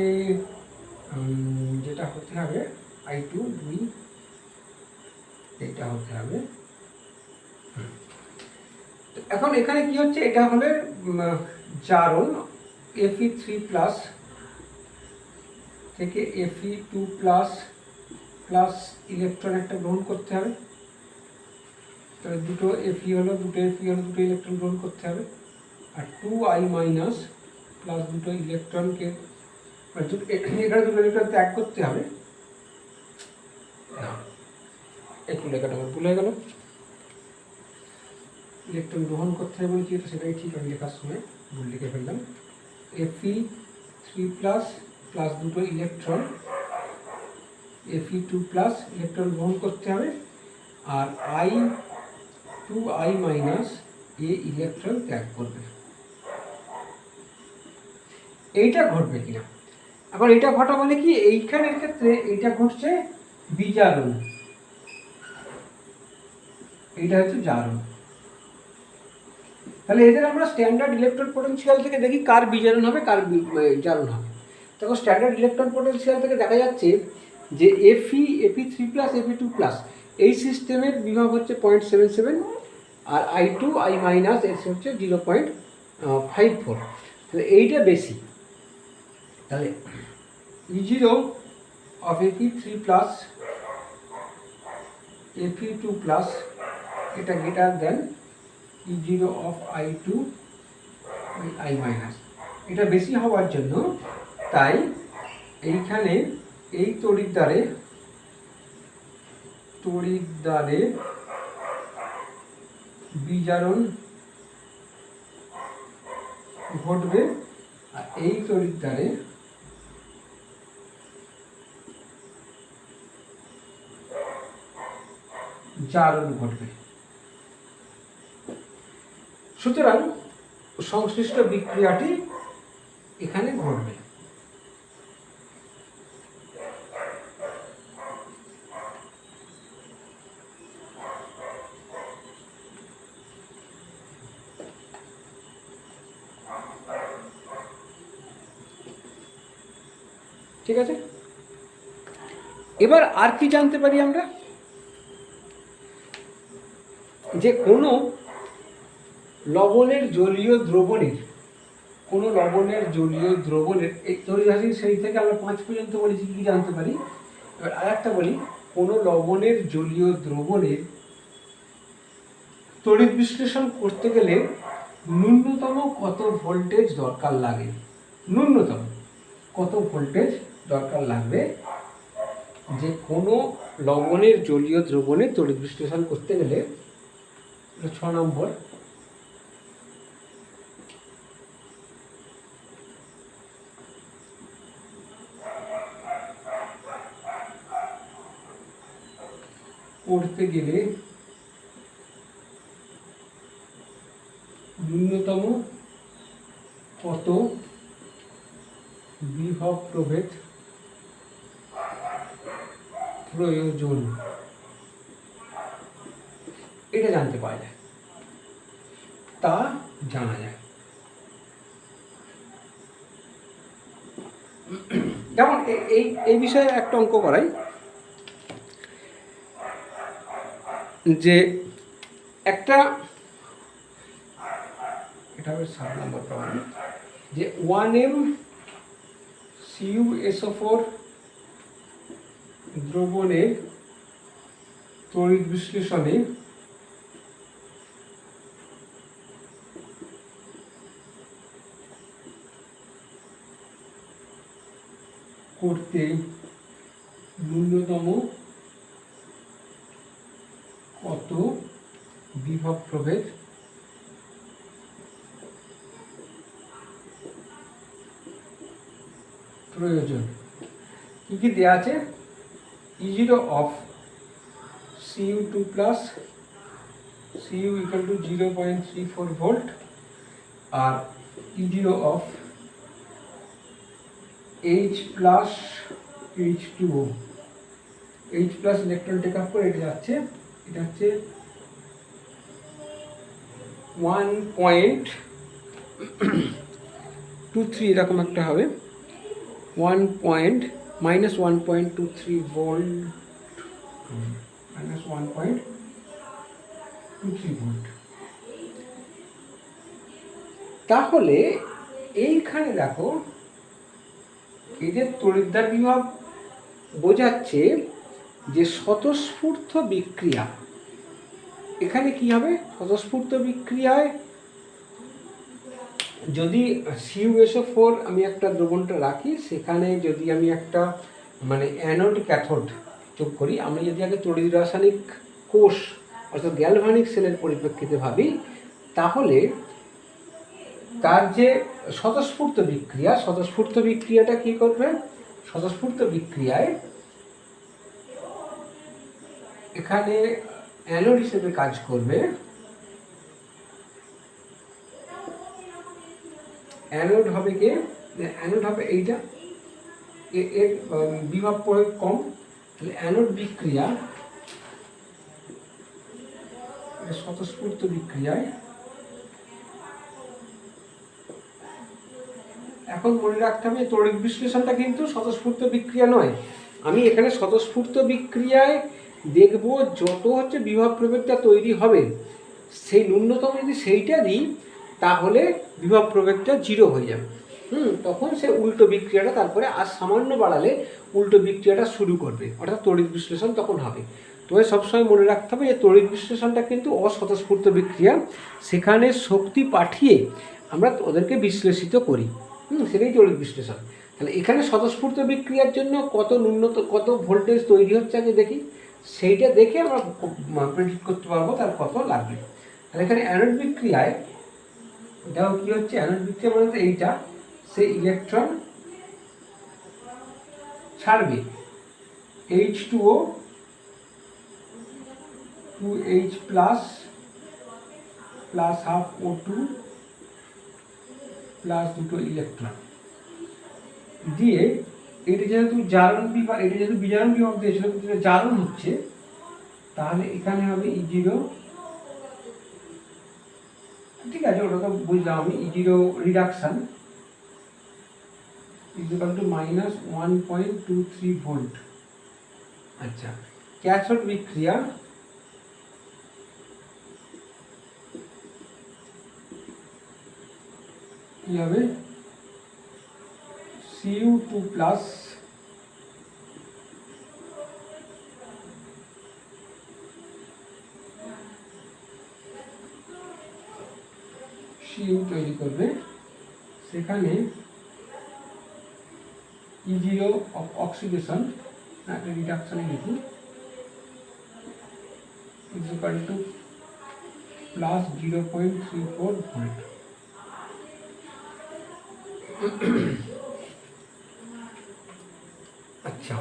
যেটা হতে হবে I2 2, এটা হতে হবে। এখন এখানে কি হচ্ছে, এটা হলে জারণ Fe3+ থেকে Fe2+ প্লাস ইলেকট্রন একটা গ্রহণ করতে হবে, তাহলে দুটো Fe হলো, দুটো ইলেকট্রন গ্রহণ করতে হবে, আর 2I- প্লাস দুটো ইলেকট্রনকে এখানে দুটো ইলেকট্রন ত্যাগ করতে হবে। একটু লেখাটা আমার ভুল হয়ে গেল, ইলেকট্রন গ্রহণ করতে হবে বলছি, এটা সেটাই ঠিক, আমি লেখার সময় ভুল লিখে ফেললাম। Fe3+ প্লাস দুটো ইলেকট্রন Fe2+ ইলেকট্রন গ্রহণ করতে হবে, আর I2I- এ ইলেকট্রন ত্যাগ করবে। এইটা ঘটবে কিনা, এখন এটা ঘটা মানে কি, এইখানের ক্ষেত্রে এইটা ঘটছে বিজারণ, এইটা হচ্ছে জারণ। তাহলে এদের আমরা স্ট্যান্ডার্ড ইলেকট্রন পোটেনশিয়াল থেকে দেখি কার বিজারণ হবে কার জারণ হবে। তখন স্ট্যান্ডার্ড ইলেকট্রন পোটেনশিয়াল থেকে দেখা যাচ্ছে যে Fe3+ Fe2+ এই সিস্টেমের বিভব হচ্ছে 0.77 আর I2 I- এর হচ্ছে 0.54, তাহলে এইটা বেশি। তাহলে E0 অফ Fe3+ Fe2+ এটা greater than E0 of I2 I- এটা বেশি হওয়ার জন্য তাই এইখানে এই তড়িৎদ্বারে বিজারণ ঘটবে, আর এই তড়িৎদ্বারে জারণ ঘটবে। সুতরাং সংশ্লিষ্ট বিক্রিয়াটি এখানে ঘটবে। ঠিক আছে, এবার আর কি জানতে পারি আমরা, যে কোনো লবণের জলীয় দ্রবণের এই ধরে আসি সেই থেকে আমরা 5 পর্যন্ত বলেছি কি জানতে পারি। এবার আর একটা বলি, কোনো লবণের জলীয় দ্রবণের তড়িৎ বিশ্লেষণ করতে গেলে ন্যূনতম কত ভোল্টেজ দরকার লাগে, ন্যূনতম কত ভোল্টেজ দরকার লাগবে যে কোনো লবণের জলীয় দ্রবণের তড়িৎ বিশ্লেষণ করতে গেলে। 6 নম্বর, করতে গেলে ন্যূনতম কত বিভব প্রভেদ প্রয়োজন, এটা জানতে পারা যায়, তা জানা যায়। যেমন এই বিষয়ে একটা অঙ্ক করাই, যে একটা, এটা হবে 7 নম্বর প্রবলেম, যে 1m CuSO4 দ্রবণের তড়িৎ বিশ্লেষণে করতে ন্যূনতম কত বিভব প্রভেদ প্রয়োজন। কি কি দেওয়া আছে, E0 of Cu2 plus Cu equal to 0.34 volt আর E0 of H plus H2O, H plus electron take up করে এটা যাচ্ছে, এটা হচ্ছে 1.23 এরকম একটা হবে, -1.23 ভোল্ট, -1.23 ভোল্ট। তাহলে এইখানে দেখো এই যে তড়িৎদ্বার বিভব বোঝাচ্ছে যে স্বতঃস্ফূর্ত বিক্রিয়া, এখানে কি হবে, স্বতঃস্ফূর্ত বিক্রিয়ায় যদি CuSO4 আমি একটা দ্রবণটা রাখি, সেখানে যদি আমি একটা মানে অ্যানোড ক্যাথোড যোগ করি, আমি যদি আগে তড়িৎ রাসায়নিক কোষ অর্থাৎ গ্যালভানিক সেলের পরিপ্রেক্ষিতে ভাবি, তাহলে তার যে স্বতঃস্ফূর্ত বিক্রিয়াটা কি করবে, স্বতঃস্ফূর্ত বিক্রিয়ায় এখানে অ্যানোড হিসেবে কাজ করবে, অ্যানোড হবে কে, অ্যানোড হবে এইটা, এর বিভব প্রয়োগ কম, তাহলে অ্যানোড বিক্রিয়া স্বতঃস্ফূর্ত বিক্রিয়ায়, এখন মনে রাখতে হবে তড়িৎ বিশ্লেষণটা কিন্তু স্বতঃস্ফূর্ত বিক্রিয়া নয়, আমি এখানে স্বতঃস্ফূর্ত বিক্রিয়ায় দেখব যত হচ্ছে বিভব প্রভেদটা তৈরি হবে, সেই ন্যূনতম যদি সেইটা দিই তাহলে বিভব প্রভেদটা 0 হয়ে যাবে। তখন সে উল্টো বিক্রিয়াটা তারপরে আর সামান্য বাড়ালে উল্টো বিক্রিয়াটা শুরু করবে, অর্থাৎ তড়িৎ বিশ্লেষণ তখন হবে। তবে সবসময় মনে রাখতে হবে যে তড়িৎ বিশ্লেষণটা কিন্তু অস্বতঃস্ফূর্ত বিক্রিয়া, সেখানে শক্তি পাঠিয়ে আমরা ওদেরকে বিশ্লেষিত করি, সেটাই তড়িৎ বিশ্লেষণ। তাহলে এখানে স্বতঃস্ফূর্ত বিক্রিয়ার জন্য কত ভোল্টেজ তৈরি হচ্ছে আগে দেখি, সেইটা দেখে আমরা প্রেডিক্ট করতে পারবো তার কত লাগবে। তাহলে এখানে অ্যানোড বিক্রিয়ায় এটাও কি হচ্ছে, অ্যানোড বিক্রিয়া মানে তো এইটা, সেই ইলেকট্রন ছাড়বে H2O 2H plus plus half O2 plus দুটো ইলেকট্রন দিয়ে এটা যেহেতু জারণ বিভাগ, এটা যেহেতু বিজারণ বিভাগ দিয়েছিল কিন্তু এটা জারণ হচ্ছে, তাহলে এখানে হবে E0, ঠিক আছে ওটা তো বুঝলাম আমি, E0 reduction equal two -1.23 volt. আচ্ছা, ক্যাথোড বিক্রিয়া কি হবে, Cu2 প্লাস Cu তৈরি করবে, সেখানে E0 অফ অক্সিডেশন, একটা রিডাকশনে লিখি, is equal two plus 0.34 volt. আচ্ছা,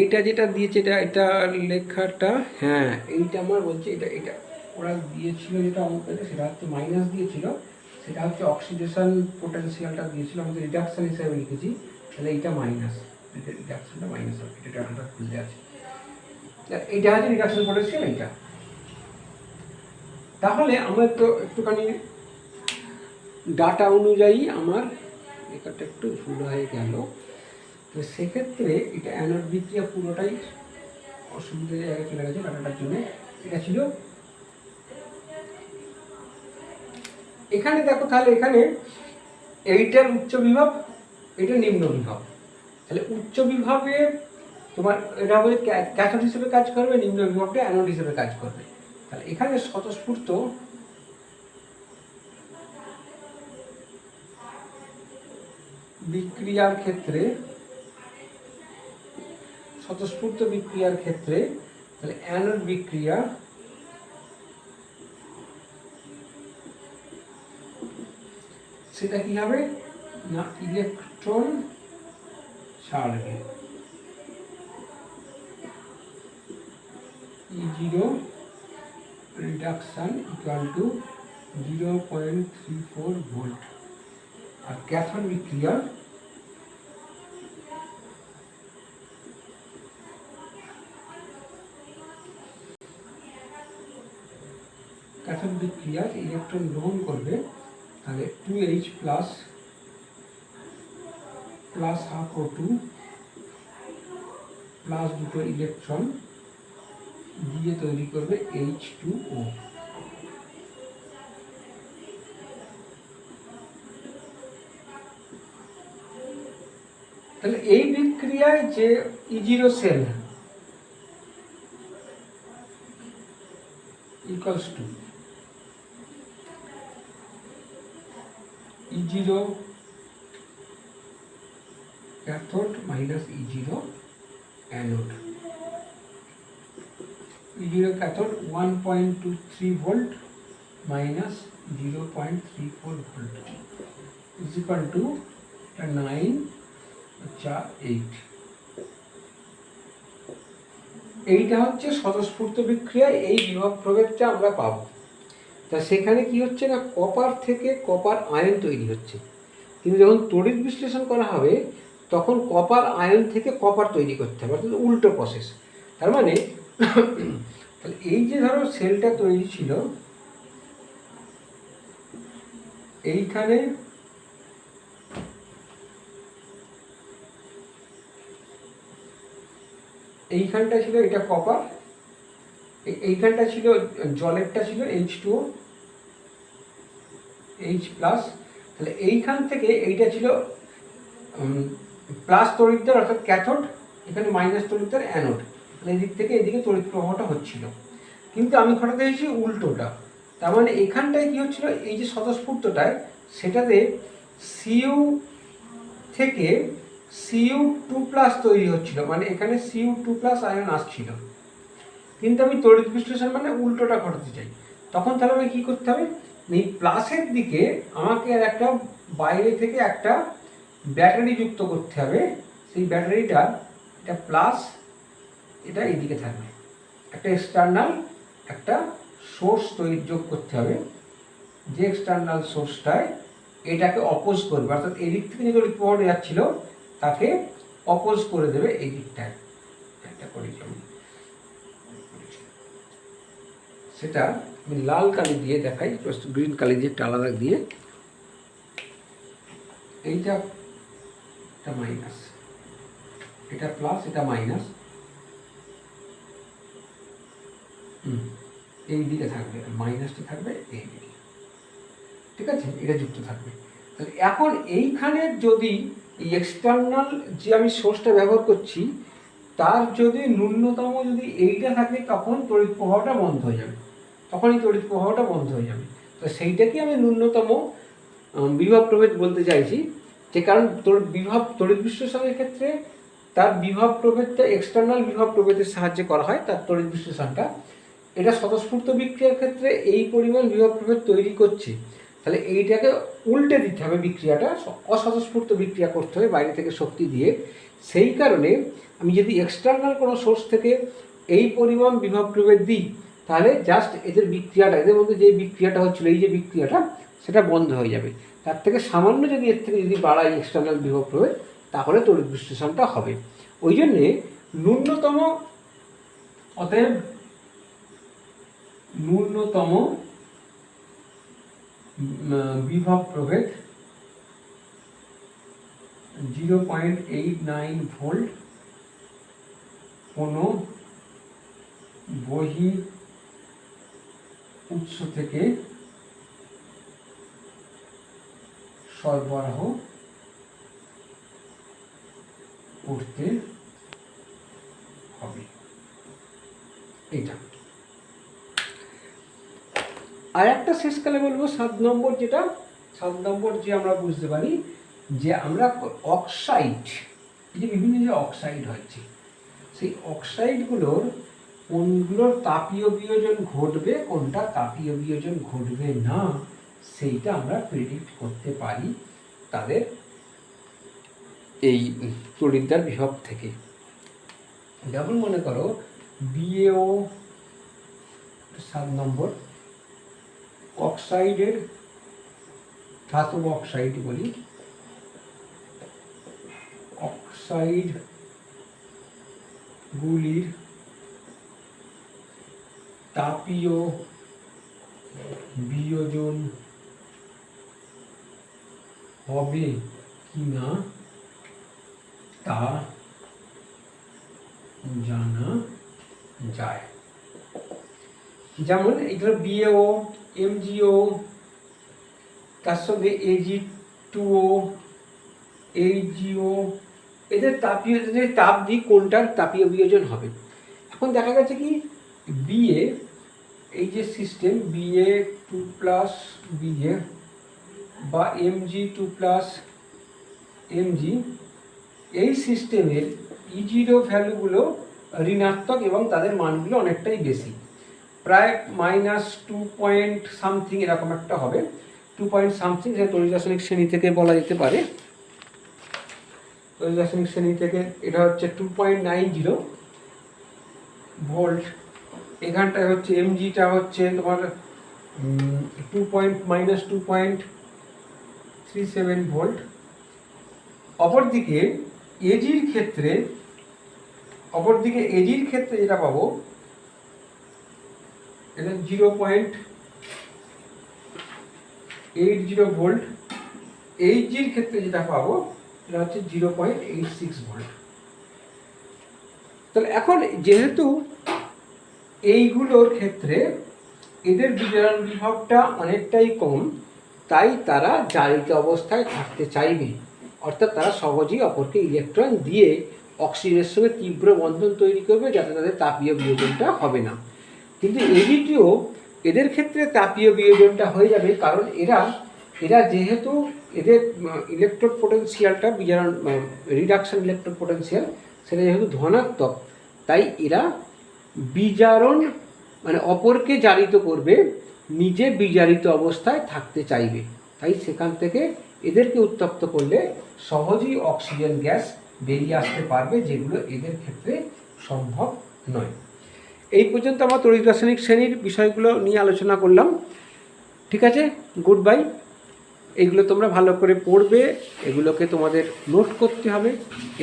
এইটা যেটা দিয়েছে এটা লেখাটা, হ্যাঁ এইটা আমার বলছে এটা ওরা দিয়েছিল যেটা অঙ্কটা, সেটা হচ্ছে মাইনাস দিয়েছিল, সেটা হচ্ছে অক্সিডেশন পোটেনশিয়ালটা দিয়েছিল, আমাদের রিডাকশন হিসাবে লিখেছি, তাহলে এইটা মাইনাস, এটা রিডাকশনটা মাইনাস হবে, এটা ডাটাটা খুলতে আছে, এইটা হচ্ছে রিডাকশন পোটেনশিয়াল এইটা। তাহলে আমার তো একটুখানি ডাটা অনুযায়ী আমার লেখাটা একটু ভুল হয়ে গেল, তো সেক্ষেত্রে এটা অ্যানোড বিক্রিয়া পুরোটাই অসুবিধার জায়গায় চলে গেছে ডাটাটার জন্য। এটা ছিল এখানে, দেখো তাহলে এখানে এইটার উচ্চ বিভব, এটা নিম্ন বিভব, তাহলে উচ্চ বিভবে তোমার এটা হবে ক্যাথোড হিসেবে কাজ করবে, নিম্ন বিভবটা অ্যানোড হিসেবে কাজ করবে। তাহলে এখানে স্বতঃস্ফূর্ত বিক্রিয়ার ক্ষেত্রে তাহলে অ্যানোড বিক্রিয়া সেটা কি হবে না, ইলেকট্রন ছাড়বে, E0 reduction equal to 0.34 volt. আর ক্যাথোড বিক্রিয়া ইলেকট্রন গ্রহণ করবে, তাহলে 2H plus half O2 plus দুটো ইলেকট্রন দিয়ে তৈরি করবে H2O। তাহলে এই বিক্রিয়ায় যে E0 cell equals to E0 cathode minus E0 anode. E0 cathode 1.23 volt minus 0.34 volt is equal to 9 8। এইটা হচ্ছে স্বতঃস্ফূর্ত বিক্রিয়ায় এই বিভব প্রভেদটা আমরা পাবো। তা সেখানে কি হচ্ছে না, কপার থেকে কপার আয়ন তৈরি হচ্ছে, কিন্তু যখন তড়িৎ বিশ্লেষণ করা হবে তখন কপার আয়ন থেকে কপার তৈরি করতে হবে, অর্থাৎ উল্টো প্রসেস। তার মানে তাহলে এই যে ধরো সেলটা তৈরি ছিল, এইখানটা ছিল এটা কপার, এইখানটা ছিল জলেরটা ছিল H2O H প্লাস, তাহলে এইখান থেকে এইটা ছিল প্লাস তড়িৎদ্বার অর্থাৎ ক্যাথোড, এখানে মাইনাস তড়িৎদ্বার অ্যানোড, তাহলে এদিক থেকে এদিকে তড়িৎ প্রবাহটা হচ্ছিল, কিন্তু আমি ঘটাতে এসেছি উল্টোটা। তার মানে এখানটায় কি হচ্ছিল, এই যে স্বতঃস্ফূর্তটায় সেটাতে Cu থেকে Cu2 প্লাস তৈরি হচ্ছিল, মানে এখানে Cu2 প্লাস আয়ন আসছিল, কিন্তু আমি তড়িৎ বিশ্লেষণ মানে উল্টোটা ঘটাতে চাই। তখন তাহলে আমি কী করতে হবে, এই প্লাসের দিকে আমাকে আর একটা বাইরে থেকে একটা ব্যাটারি যুক্ত করতে হবে, সেই ব্যাটারিটা এটা প্লাস এটা এইদিকে থাকবে, একটা এক্সটার্নাল একটা সোর্স যোগ করতে হবে, যে এক্সটার্নাল সোর্সটায় এটাকে অপোজ করবে, অর্থাৎ এই দিক থেকে যে তড়িৎ প্রবাহটা যাচ্ছিল তাকে অপোজ করে দেবে এই দিকটায় একটা করে। সেটা আমি লাল কালি দিয়ে দেখাই, গ্রিন কালি দিয়ে একটা আলাদা দিয়ে, এইটা মাইনাস, এটা প্লাস, এটা মাইনাস, এই দিকে থাকবে, মাইনাসটা থাকবে এই দিকে, ঠিক আছে, এটা যুক্ত থাকবে। তাহলে এখন এইখানে যদি এই এক্সটার্নাল যে আমি সোর্সটা ব্যবহার করছি তার যদি ন্যূনতম যদি এইটা থাকে তখন তড়িৎ প্রবাহটা বন্ধ হয়ে যাবে, তখনই তড়িৎ প্রবাহটা বন্ধ হয়ে যাবে। তো সেইটাকে আমি ন্যূনতম বিভব প্রভেদ বলতে চাইছি, যে কারণ তড়িৎ বিশ্লেষণের ক্ষেত্রে তার বিভব প্রভেদটা এক্সটার্নাল বিভব প্রভেদের সাহায্যে করা হয়, তার তড়িৎ বিশ্লেষণটা। এটা স্বতঃস্ফূর্ত বিক্রিয়ার ক্ষেত্রে এই পরিমাণ বিভব প্রভেদ তৈরি করছে, তাহলে এইটাকে উল্টে দিতে হবে, বিক্রিয়াটা অস্বতঃস্ফূর্ত বিক্রিয়া করতে হবে বাইরে থেকে শক্তি দিয়ে। সেই কারণে আমি যদি এক্সটার্নাল কোনো সোর্স থেকে এই পরিমাণ বিভব প্রভেদ দিই তাহলে জাস্ট এদের বিক্রিয়াটা, এদের মধ্যে যে বিক্রিয়াটা হচ্ছিল এই যে বিক্রিয়াটা সেটা বন্ধ হয়ে যাবে। তার থেকে সামান্য যদি এর থেকে যদি বাড়াই এক্সটার্নাল বিভব প্রভেদ তাহলে তড়িৎ বিশ্লেষণটা হবে। ওই জন্যে ন্যূনতম, অতএব ন্যূনতম বিভব প্রভেদ 0.89 ভোল্ট কোনো বহি উৎস থেকে সরবরাহ করতে হবে, এইটা। আর একটা শেষকালে বলবো 7 নম্বর, যেটা 7 নম্বর যে আমরা বুঝতে পারি যে আমরা অক্সাইড, এই যে বিভিন্ন যে অক্সাইড হচ্ছে সেই অক্সাইডগুলোর কোনগুলোর তাপীয় বিয়োজন ঘটবে, কোনটা তাপীয় বিয়োজন ঘটবে না, সেইটা আমরা প্রেডিক্ট করতে পারি তাদের এই তড়িৎদ্বার বিভব থেকে। যেমন মনে করো BaO 7 নম্বর অক্সাইডের, ধাতব অক্সাইড বলি, অক্সাইড গুলির তাপীয় বিয়োজন হবে কিনা তা জানা যায়। যেমন এই ধরো BaO, MgO, তার সঙ্গে Ag2O, AgO, এদের তাপীয়, এদের তাপ দিই কোনটার তাপীয় বিয়োজন হবে। এখন দেখা গেছে কি BA, এই যে সিস্টেম BA2 প্লাস BA বা Mg2 প্লাস Mg, এই সিস্টেমের E0 ভ্যালুগুলো ঋণাত্মক এবং তাদের মানগুলো অনেকটাই বেশি, প্রায় -2 এরকম একটা হবে, 2 যেটা তড়িৎ রাসায়নিক শ্রেণী থেকে বলা যেতে পারে। তড়িৎ রাসায়নিক শ্রেণী থেকে এটা হচ্ছে 2.90 ভোল্ট, এখানটায় হচ্ছে এমজিটা হচ্ছে তোমার -2.37 ভোল্ট। অপরদিকে এজির ক্ষেত্রে যেটা পাবো এটা 0.80 ভোল্ট, এইচজির ক্ষেত্রে যেটা পাবো এটা হচ্ছে 0.86 ভোল্ট। তাহলে এখন যেহেতু এইগুলোর ক্ষেত্রে এদের বিজারণ বিভবটা অনেকটাই কম, তাই তারা জারিত অবস্থায় থাকতে চাইবে, অর্থাৎ তারা সহজেই অপরকে ইলেকট্রন দিয়ে অক্সিজেনের সঙ্গে তীব্র বন্ধন তৈরি করবে যাতে তাদের তাপীয় বিয়োজনটা হবে না। কিন্তু এজিটিও এদের ক্ষেত্রে তাপীয় বিয়োজনটা হয়ে যাবে, কারণ এরা যেহেতু এদের ইলেকট্রন পোটেনশিয়ালটা বিজারণ রিডাকশন ইলেকট্রন পোটেনশিয়াল সেটা যেহেতু ধনাত্মক, তাই এরা বিজারণ মানে অপরকে জারিত করবে, নিজে বিজারিত অবস্থায় থাকতে চাইবে। তাই সেখান থেকে এদেরকে উত্তপ্ত করলে সহজেই অক্সিজেন গ্যাস বেরিয়ে আসতে পারবে, যেগুলো এদের ক্ষেত্রে সম্ভব নয়। এই পর্যন্ত আমরা তড়িৎ রাসায়নিক শ্রেণীর বিষয়গুলো নিয়ে আলোচনা করলাম। ঠিক আছে, গুড বাই। এইগুলো তোমরা ভালো করে পড়বে, এগুলোকে তোমাদের নোট করতে হবে।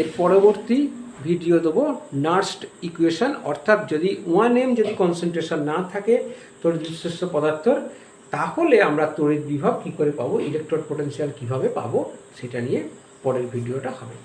এর পরবর্তী ভিডিও দেবো নার্সড ইকুয়েশন, অর্থাৎ যদি 1m যদি কনসেন্ট্রেশন না থাকে তড়িৎ বিশিষ্ট পদার্থর, তাহলে আমরা তড়িৎ বিভব কী করে পাবো, ইলেকট্রন পোটেনশিয়াল কীভাবে পাবো, সেটা নিয়ে পরের ভিডিওটা হবে।